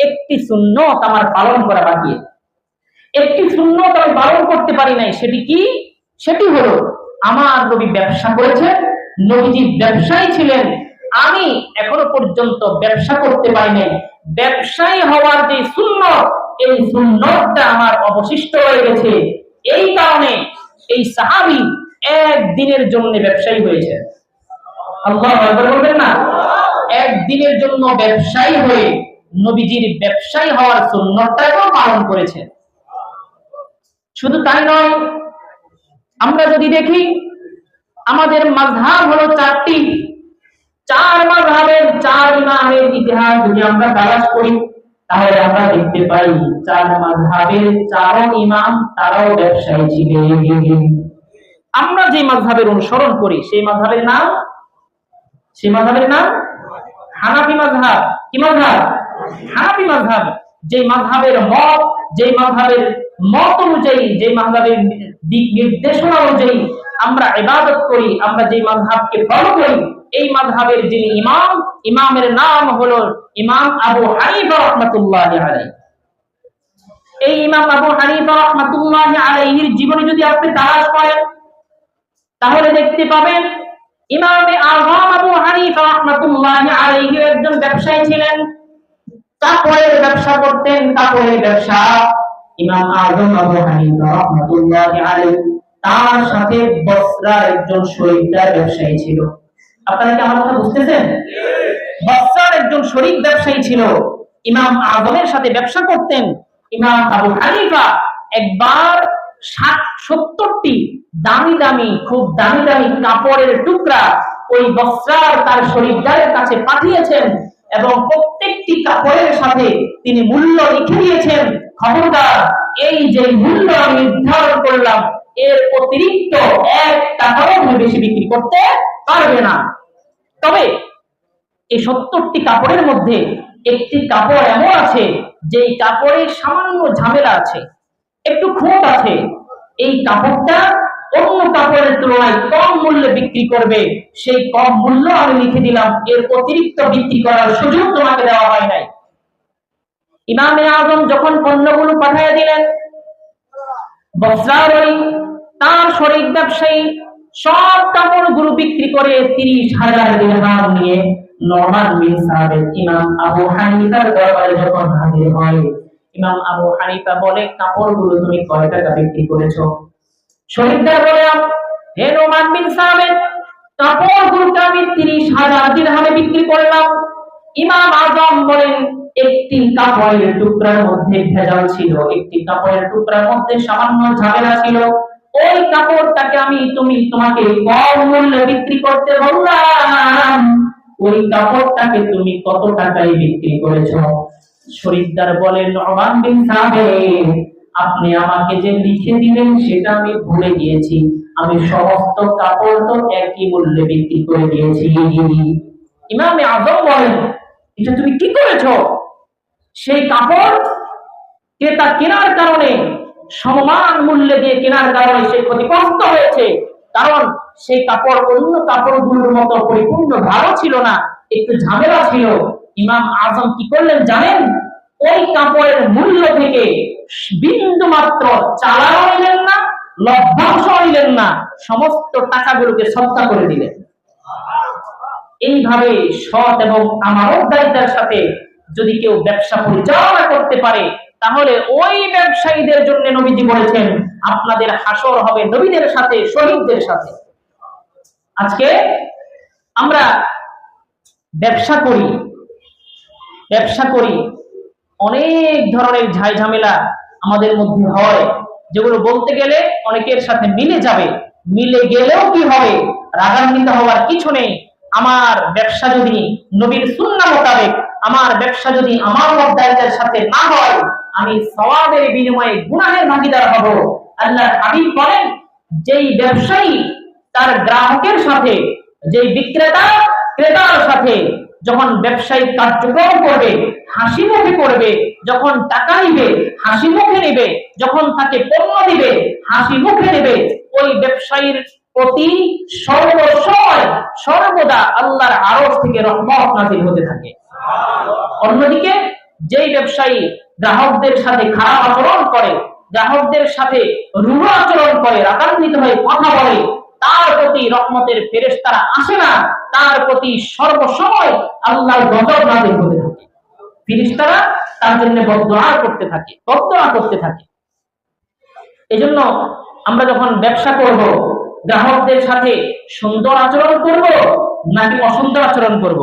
[SPEAKER 1] একটি সুন্নত আমার পালন করা বাকি, একটি সুন্নত আমি পালন করতে পারি নাই। সেটি কি? সেটি হলো আমার নবী ব্যবসা করেছেন, নবীজি ব্যবসায়ী ছিলেন, আমি এখনো পর্যন্ত ব্যবসা করতে পারি নাই। ব্যবসায়ী হওয়ার যে সুন্নত, এই সুন্নতটা আমার অবশিষ্ট হয়ে গেছে। এই কারণে এই সাহাবী একদিনের জন্য ব্যবসায়ী হয়েছে। আল্লাহু আকবার বলবেন না? একদিনের জন্য ব্যবসায়ী হয়ে নবীজির ব্যবসায়ী হওয়ার সুন্নতটাও পালন করেছে। শুধু তাই নয়, আমরা যদি দেখি আমাদের মাযহাব হলো 4টি। 4 মাযহাবের 4 ইমামের ইতিহাস যদি আমরা তালাশ করি তাহলে আমরা দেখতে পাই 4 মাযহাবের 4 ইমাম তারাও ব্যবসায়ী ছিলেন। আমরা যে মাযহাবের অনুসরণ করি সেই মাযহাবের নাম হানাফি মাযহাব। কি মাযহাব? হানাফি মাযহাব। যে মাযহাবের মত অনুযায়ী, যে মাযহাবের দিক নির্দেশনা অনুযায়ী আমরা ইবাদত করি, আমরা যে মাযহাবকে ফলো করি, এই মাযহাবের যিনি ইমামের নাম হলো ইমাম আবু হানিফা রাহমাতুল্লাহি আলাইহি। এই ইমাম আবু হানিফা রাহমাতুল্লাহি আলাইহির জীবনী যদি আপনি তালাশ করেন তাহলে দেখতে পাবেন ইমামে আযম আবু হানিফা রাহমাতুল্লাহি আলাইহি একজন ব্যবসায়ী ছিলেন। কাপড়ের ব্যবসা করতেন, কাপড়ের ব্যবসা। ইমাম আযম আবু হানিফা রাহমাতুল্লাহি আলাইহি তার সাথে বসরার একজন শরীকদার ব্যবসায়ী ছিল। আপনারা কি আমার কথা বুঝতেছেন? বসরার একজন শরীক ব্যবসায়ী ছিল, ইমাম আযমের সাথে ব্যবসা করতেন। ইমাম আবু হানিফা একবার 70টি খুব দামি দামি কাপড়ের টুকরা ওই বসরার তার শরীকদারের কাছে পাঠিয়েছেন এবং প্রত্যেকটি কাপড়ের সাথে তিনি মূল্য লিখে দিয়েছেন, খবরদার এই যে মূল্য আমি নির্ধারণ করলাম এর অতিরিক্ত 1 টাকাও বেশি বিক্রি করতে পারবে না। তবে এই 70টি কাপড়ের মধ্যে একটি কাপড় এমন আছে যেই কাপড়ে সামান্য ঝামেলা আছে, একটু খুঁত আছে, এই কাপড়টা অন্য কাপড়ের তুলনায় কম মূল্যে বিক্রি করবে, সেই কম মূল্য আমি লিখে দিলাম, এর অতিরিক্ত বিক্রি করার সুযোগ তোমাকে দেওয়া হয় নাই। ইমামে আযম যখন পণ্যগুলো পাঠিয়ে দিলেন, বসরার তার শরীক ব্যবসায়ী সব কাপড়গুলো বিক্রি করে 30,000 দিরহাম নিয়ে নোমান বিন সাবিত ইমাম আবু হানিফার দরবারে যখন হাজির হয়, ইমাম আবু হানিফা বলে, কাপড়গুলো তুমি কয় টাকা বিক্রি করেছো? শরীকদার বলে, হে নোমান বিন সাবিত, কাপড়গুলো আমি 30,000 দিরহামে বিক্রি করলাম। ইমাম আযম বলেন, একটি কাপড়ের টুকরার মধ্যে ভেজাল ছিল, একটি কাপড়ের টুকরার মধ্যে সামান্য ঝামেলা ছিল, ওই কাপড়টাকে আমি তোমাকে কম মূল্যে বিক্রি করতে বললাম, ওই কাপড়টাকে তুমি কত টাকায় বিক্রি করেছো? শরীকদার বলেন, নোমান বিন সাবিত, আপনি আমাকে যে লিখে দিলেন সেটা আমি ভুলে গিয়েছি, আমি সমস্ত কাপড় তো একই মূল্যে বিক্রি করে দিয়েছি। ইমামে আযম বলেন, এটা তুমি কি করেছো? সেই কাপড় ক্রেতা কেনার কারণে, সমমান মূল্যে দিয়ে কেনার কারণে সে ক্ষতিগ্রস্ত হয়েছে, কারণ সেই কাপড় অন্য কাপড়গুলোর মতো পরিপূর্ণ ভালো ছিল না, একটু ঝামেলা ছিল। ইমাম আজম কি করলেন জানেন? ওই কাপড়ের মূল্য থেকে বিন্দু মাত্র চালাও নিলেন না, লভ্যাংশ নিলেন না, সমস্ত টাকাগুলোকে সদকা করে দিলেন। এইভাবে সৎ এবং আমানতদারিতার সাথে যদি কেউ ব্যবসা পরিচালনা করতে পারে, তাহলে ওই ব্যবসায়ীদের জন্য নবীজি বলেছেন আপনাদের হাসর হবে নবীদের সাথে, শহীদদের সাথে। আজকে আমরা ব্যবসা করি, অনেক ধরনের ঝামেলা আমাদের মধ্যে হয়, যেগুলো বলতে গেলে অনেকের সাথে মিলে যাবে, মিলে গেলেও কি হবে, রাগান্বিত হওয়ার কিছু নেই। আমার ব্যবসা যদি নবীর সুন্নাহ মোতাবেক, আমার ব্যবসা যদি আমার দায়িত্বের সাথে না হয়, আমি সওয়াবের বিনিময়ে গুনাহের ভাগীদার হব। আল্লাহর হাবিব বলেন, যেই ব্যবসায়ী তার গ্রাহকের সাথে, যেই বিক্রেতা ক্রেতার সাথে যখন ব্যবসায়িক কার্যক্রম করবে হাসি মুখে করবে, যখন টাকা নিবে হাসি মুখে নেবে, যখন তাকে পণ্য দিবে হাসি মুখে নেবে, ওই ব্যবসায়ীর প্রতি সর্বসময় সর্বদা আল্লাহর আরশ থেকে রহমত নাযিল হতে থাকে। অন্যদিকে যেই ব্যবসায়ী গ্রাহকদের সাথে খারাপ আচরণ করে, গ্রাহকদের সাথে রূঢ় আচরণ করে, রাগান্বিত হয়ে কথা বলে, তার প্রতি রহমতের ফেরেশতারা আসে না, তার প্রতি সর্বসময় আল্লাহর গজব নাযিল হতে থাকে। ফেরেশতারা তার জন্য বদদুআ করতে থাকে। এজন্য আমরা যখন ব্যবসা করব, গ্রাহকদের সাথে সুন্দর আচরণ করব নাকি অসুন্দর আচরণ করব?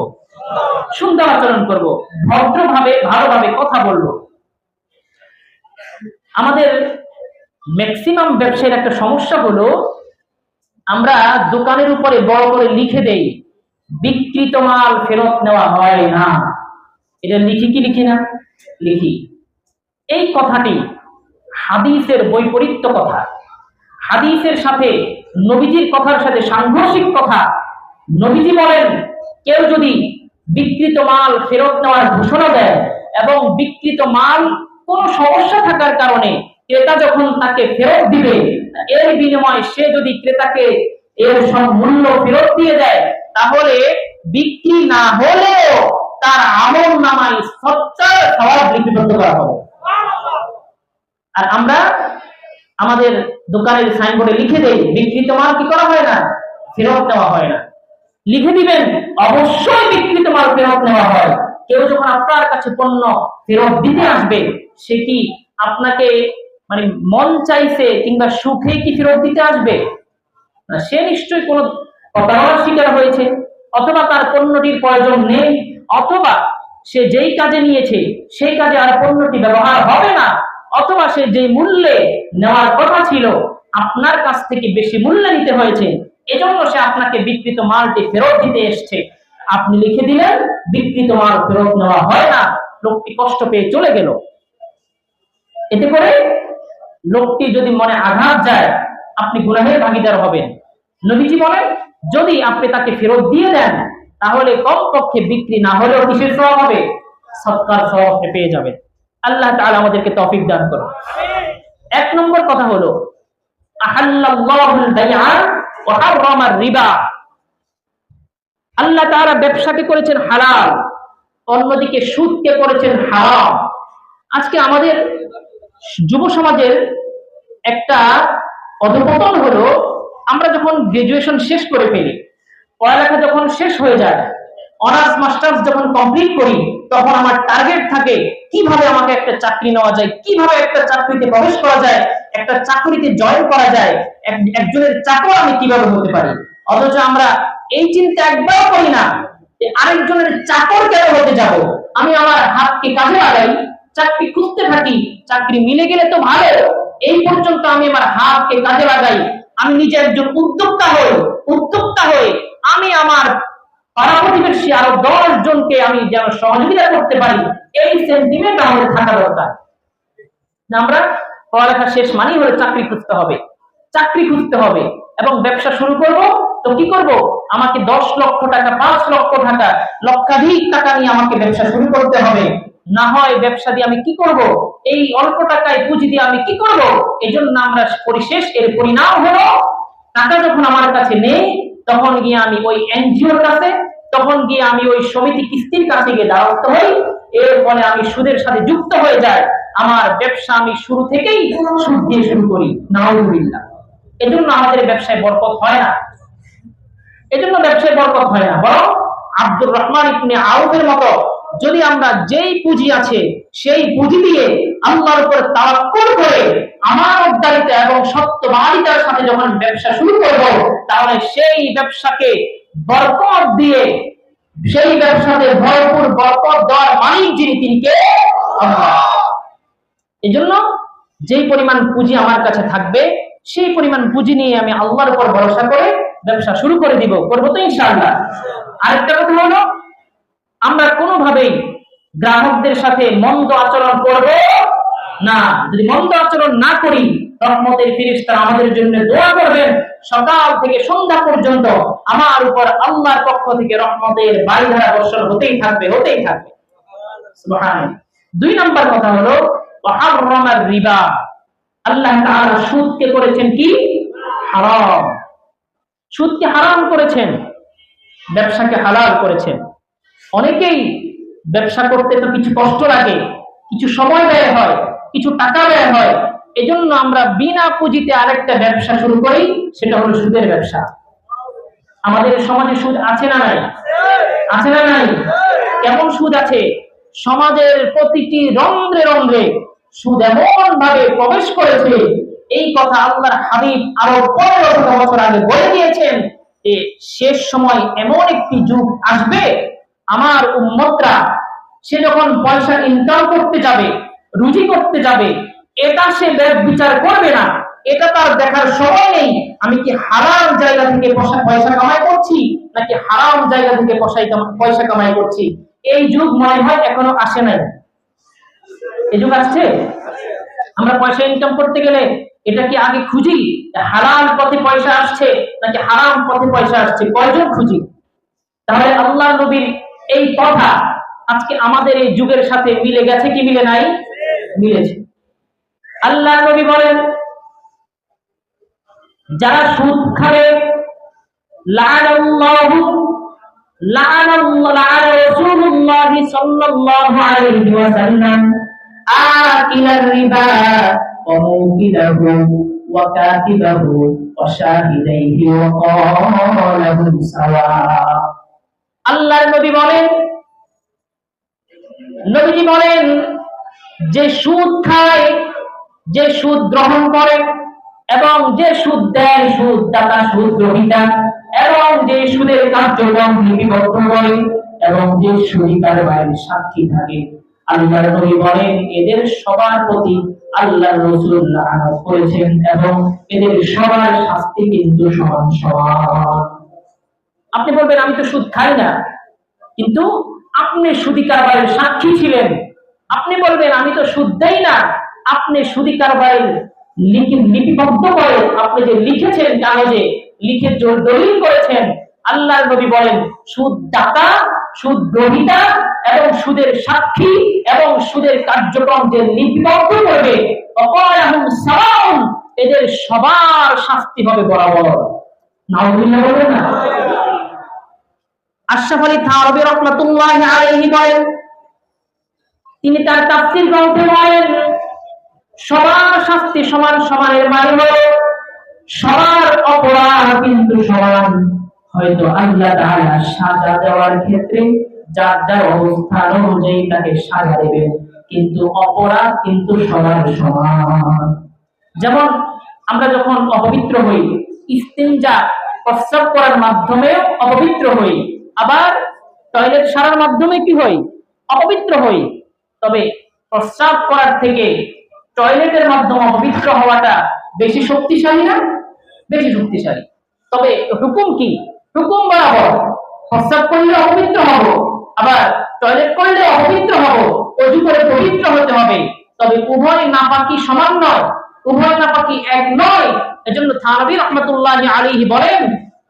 [SPEAKER 1] সুন্দর আচরণ করব, ভদ্রভাবে ভালোভাবে কথা বলবো। আমাদের ম্যাক্সিমাম ব্যবসায়ের একটা সমস্যা হলো, আমরা দোকানের উপরে বড় করে লিখে দেই বিক্রিত মাল ফেরত নেওয়া হয় না। এটা লিখি না? লিখি। এই কথাটি হাদিসের বৈপরীত্য কথা, হাদিসের সাথে নবীজির কথার সাথে সাংঘর্ষিক কথা। নবীজি বলেন, কেউ যদি বিক্রিত মাল ফেরত নেওয়ার ঘোষণা দেয় এবং বিক্রিত মাল কোনো সমস্যা থাকার কারণে ক্রেতা যখন তাকে ফেরত দিবে, এর বিনিময়ে সে যদি ক্রেতাকে এর সব মূল্য ফেরত দিয়ে দেয়, তাহলে বিক্রি না হলেও তার আমলনামায় সচ্চার সওয়াব লিপিবদ্ধ করা হবে। আর আমরা আমাদের দোকানের সাইনবোর্ডে লিখে দেই বিক্রিত মাল কি করা হয় না, ফেরত নেওয়া হয় না। লিখে দিবেন অবশ্যই বিক্রিত মাল ফেরত নেওয়া হয়। কেউ যখন আপনার কাছে পণ্য ফেরত দিতে আসবে, সে কি আপনাকে মানে মন চাইছে কিংবা সুখে কি ফেরত দিতে আসবে না? সে নিশ্চয়ই কোনো প্রতারণার শিকার হয়েছে, অথবা তার পণ্যটির প্রয়োজন নেই, অথবা সে যেই কাজে নিয়েছে সেই কাজে আর পণ্যটি ব্যবহার হবে না, অথবা সে যে মূল্যে নেওয়ার কথা ছিল আপনার কাছ থেকে বেশি মূল্যে নিতে হয়েছে, এজন্য সে আপনাকে বিক্রিত মালটি ফেরত দিতে এসছে। আপনি লিখে দিলেন বিক্রিত মাল ফেরত নেওয়া হয় না, লোকটি কষ্ট পেয়ে চলে গেল। এতে করে লোকটি যদি মনে আঘাত যায়, আপনি গুনাহের ভাগীদার হবেন। নবীজি বলেন, যদি আপনি তাকে ফেরত দিয়ে দেন, তাহলে কমপক্ষে বিক্রি না হলেও কিসের সওয়াব হবে? সদকার সওয়াব পেয়ে যাবেন। আল্লাহ তাআলা আমাদেরকে তৌফিক দান করুন। এক নম্বর কথা হলো, আহাল্লাল্লাহুল বাইআ ওয়া হারামার রিবা। আল্লাহ তাআলা ব্যবসাকে করেছেন হালাল, অন্যদিকে সুদকে করেছেন হারাম। আজকে আমাদের যুব সমাজের একটা অধঃপতন হলো, আমরা যখন গ্রাজুয়েশন শেষ করে ফেলি, পড়ালেখা যখন শেষ হয়ে যায়, অনার্স মাস্টার্স যখন কমপ্লিট করি, তখন আমার টার্গেট থাকে কিভাবে আমাকে একটা চাকরি নেওয়া যায়, কিভাবে একটা চাকরিতে প্রবেশ করা যায়, একটা চাকরিতে জয়েন করা যায়, একজনের চাকর আমি কিভাবে হতে পারি। অথচ আমরা এই চিন্তা একবার করি না যে আরেকজনের চাকর কেন হতে যাব। আমি আমার হাতকে কাজে লাগাই, চাকরি খুঁজতে থাকি, চাকরি মিলে গেলে তো ভালো, এই পর্যন্ত আমি আমার হাতকে কাজে লাগাই। আমি নিজে একজন উদ্যোক্তা হয়ে আমি আমার পাড়া প্রতিবেশী আরো 10 জনকে আমি যেন সহযোগিতা করতে পারি, এই সেন্টিমেন্ট আমাদের থাকা দরকার। আমরা পড়ালেখা শেষ মানেই হলে চাকরি খুঁজতে হবে এবং ব্যবসা শুরু করব, তো কি করব? আমাকে 10 লক্ষ টাকা, 5 লক্ষ টাকা, লক্ষাধিক টাকা নিয়ে আমাকে ব্যবসা শুরু করতে হবে। না হয় ব্যবসা দিয়ে আমি কি করব? এই অল্প টাকায় পুঁজি দিয়ে আমি কি করব? এজন্য আমরা পরিশেষ এর পরিণাম হলো, টাকা যখন আমার কাছে নেই, তখন গিয়ে আমি ওই এনজিওর কাছে, তখন গিয়ে আমি ওই সমিতি কিস্তির কাছে গিয়ে দ্বারস্থ হই, এর ফলে আমি সুদের সাথে যুক্ত হয়ে যাই, আমার ব্যবসা আমি শুরু থেকেই সুদ দিয়ে শুরু করি, নাউযুবিল্লাহ। এজন্য আমাদের ব্যবসায় বরকত হয় না, এজন্য ব্যবসায় বরকত হয় না। বরং আব্দুর রহমান ইবনে আউফের মতো যদি আমরা যেই পুঁজি আছে সেই পুঁজি দিয়ে আল্লাহর উপর তাওয়াক্কুল করে আমানতদারিতা এবং সত্যবাদিতার সাথে যখন ব্যবসা শুরু করব, তাহলে সেই ব্যবসাকে বরকত দিয়ে, সেই ব্যবসাতে ভরপুর বরকত দেওয়ার মালিক যিনি, তিনি কে? আল্লাহ। এজন্য যেই পরিমাণ পুঁজি আমার কাছে থাকবে সেই পরিমাণ পুঁজি নিয়ে আমি আল্লাহর উপর ভরসা করে ব্যবসা শুরু করে দিব, করবো তো ইনশাআল্লাহ। আরেকটা কথা হলো, আমরা কোনোভাবেই গ্রাহকদের সাথে মন্দ আচরণ করব না। যদি মন্দ আচরণ না করি, রহমতের ফেরেশতারা আমাদের জন্য দোয়া করবেন, সকাল থেকে সন্ধ্যা পর্যন্ত আমার উপর আল্লাহর পক্ষ থেকে রহমতের বারিধারা বর্ষণ হতেই থাকবে, হতেই থাকবে। সুবহানাল্লাহ। 2 নম্বর কথা হলো ওয়াহাররামার রিবা। আল্লাহ তাআলা সুদকে করেছেন কি? হারাম। সুদকে হারাম করেছেন, ব্যবসাকে হালাল করেছেন। অনেকেই ব্যবসা করতে তো কিছু কষ্ট লাগে, কিছু সময় ব্যয় হয়, কিছু টাকা ব্যয় হয়, এজন্য আমরা বিনা পুঁজিতে আরেকটা ব্যবসা শুরু করি, সেটা হলো সুদের ব্যবসা। আমাদের সমাজে সুদ আছে না নাই? আছে না নাই? কেমন সুদ আছে? সমাজের প্রতিটি রন্ধ্রে রন্ধ্রে সুদ এমন ভাবে প্রবেশ করেছে, এই কথা আল্লাহর হাবিব আরো 1500 বছর আগে বলে দিয়েছেন যে শেষ সময় এমন একটি যুগ আসবে, আমার উম্মতরা সে যখন পয়সা ইনকাম করতে যাবে, রুজি করতে যাবে, এটা সে বিচার করবে না, এটা তার দেখার সময় নেই আমি কি হারাম জায়গা থেকে পয়সা কামাই করছি নাকি হারাম জায়গা থেকে পয়সা কামাই করছি। এই যুগ মনে হয় এখনো আসে নাই। এই যুগ আসছে? আমরা পয়সা ইনকাম করতে গেলে এটা কি আগে খুঁজি হালাল পথে পয়সা আসছে নাকি হারাম পথে পয়সা আসছে, কয়জন খুঁজি? তাহলে আল্লাহর নবীর এই কথা আজকে আমাদের এই যুগের সাথে মিলে গেছে কি মিলে নাই? মিলেছে। আল্লাহর নবী বলেন, যারা সুদ খাবে, লাআনাল্লাহু লাআনা রাসূলুল্লাহ সাল্লাল্লাহু আলাইহি ওয়াসাল্লাম আকিলার রিবা ওয়া মুকিলাহু ওয়া কাতিবাহু ওয়া শাহিদাইহি ওয়া ক্বালাহু সাওয়া। আল্লাহর নবী বলেন, নবীজি বলেন, যে সুদ খায়, যে সুদ গ্রহণ করে এবং যে সুদ দেয়, সুদ দাতা, সুদ গ্রহীতা, এবং যে সুদের কার্যক্রম লিপিবদ্ধ করে এবং যে সুদী কারবারের সাক্ষী থাকে, আল্লাহর নবী বলেন এদের সবার প্রতি আল্লাহর রাসূল লানত করেছেন এবং এদের সবার শাস্তি কিন্তু সমান সমান। আপনি বলবেন আমি তো সুদ খাই না, কিন্তু আপনি সুদী কারবারের সাক্ষী ছিলেন। আপনি বলবেন আমি তো সুদ দেই না, আপনি সুদী কারবারের লিপিবদ্ধ করে আপনি যে লিখেছেন, কাগজে লিখে দলিল করেছেন। আল্লাহর নবী বলেন সুদ দাতা, সুদ গ্রহীতা এবং সুদের সাক্ষী এবং সুদের কার্যক্রম যে লিপিবদ্ধ করবে, অপরাহুম সাওয়াউন, এদের সবার শাস্তি হবে বরাবর। নাউযুবিল্লাহ বলবেন না? আশরাফ আলী থানভী রাহমাতুল্লাহি আলাইহি বলেন, তিনি তার তাফসীর গ্রন্থে বলেন সবার শাস্তি সমান সমানের মানে হলো সবার অপরাধ কিন্তু সমান। হয়তো আল্লাহ তাআলা সাজা দেওয়ার ক্ষেত্রে যার যার অবস্থান অনুযায়ী তাকে সাজা দেবেন, কিন্তু অপরাধ কিন্তু সবার সমান। যেমন আমরা যখন অপবিত্র হই, ইস্তিনজা প্রস্রাব করার মাধ্যমে অপবিত্র হই, আবার টয়লেট সারার মাধ্যমে কি হই? অপবিত্র হই। তবে প্রস্রাব করার থেকে টয়লেটের মাধ্যমে অপবিত্র হওয়াটা বেশি শক্তিশালী না? বেশি শক্তিশালী। তবে হুকুম কি? হুকুম বরাবর, প্রস্রাব করলে অপবিত্র হব, আবার টয়লেট করলে অপবিত্র হব, ওযু করে পবিত্র হতে হবে। তবে উভয় নাপাকি সমান নয়, উভয় নাপাকি এক নয়। এজন্য থানভী রাহমাতুল্লাহি আলাইহি বলেন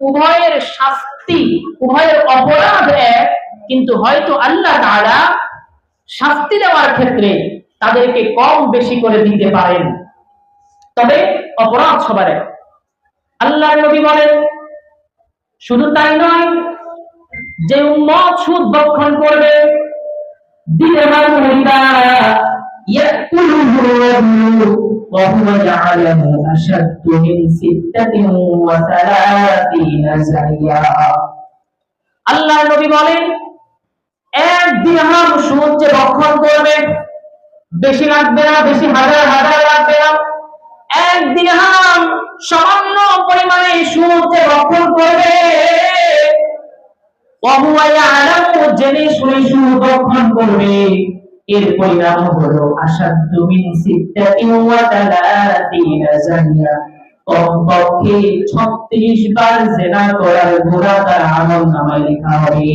[SPEAKER 1] উভয়ের শাস্তি, উভয়ের অপরাধ এক, কিন্তু হয়তো আল্লাহ তাআলা শাস্তি দেওয়ার ক্ষেত্রে তাদেরকে কম বেশি করে দিতে পারেন, তবে অপরাধ সবার এক। আল্লাহর নবী বলেন শুধু তাই নয়, যে উম্মত সুদ ভক্ষণ করবে দিরহাম রিবা ইয়াকুলুহু রাজুলু ওয়া হুয়া ইয়ালামু আশাদ্দু মিন সিত্তাতিন ওয়া সালাতিনা সারিয়া। আল্লাহর নবী বলেন, এক দিরহাম সুদ যে ভক্ষণ করবে, বেশি লাগবে না, বেশি হাজার হাজার লাগবে না, এক দিরহাম সামান্য পরিমাণে সুদ যে ভক্ষণ করবে, ওয়াহুয়া ইয়ালামু জেনে শুনে সুদ ভক্ষণ করবে, এর পরিণাম হলো আশাদ্দু মিন সিত্তাতিন ওয়া সালাতিনা জানিয়া, কমপক্ষে 36 বার জিনা করার গুনাহ তার আমলনামায় লেখা হবে।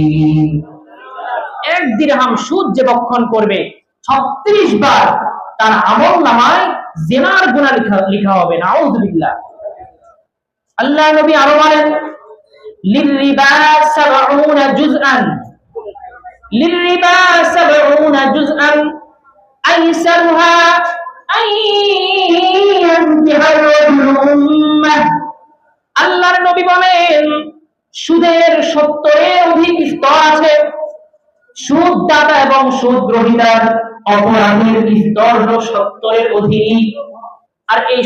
[SPEAKER 1] এক দিরহাম সুদ যে ভক্ষণ করবে 36 বার তার আমলনামায় জিনার গুনাহ লেখা হবে। নাউযুবিল্লাহ। আল্লাহ নবী আরো বলেন, লিররিবা 70 জুজআন, লিররিবা 70 জুজআন আইসারুহা আইয়ানতিহার রাজুলু উম্মাহ। আল্লাহর নবী বলেন, সুদের 70 এর অধিক স্তর আছে। সুদদাতা এবং সুদ গ্রহীতার অপরাধের স্তর হলো 70 এর অধিক। আর এই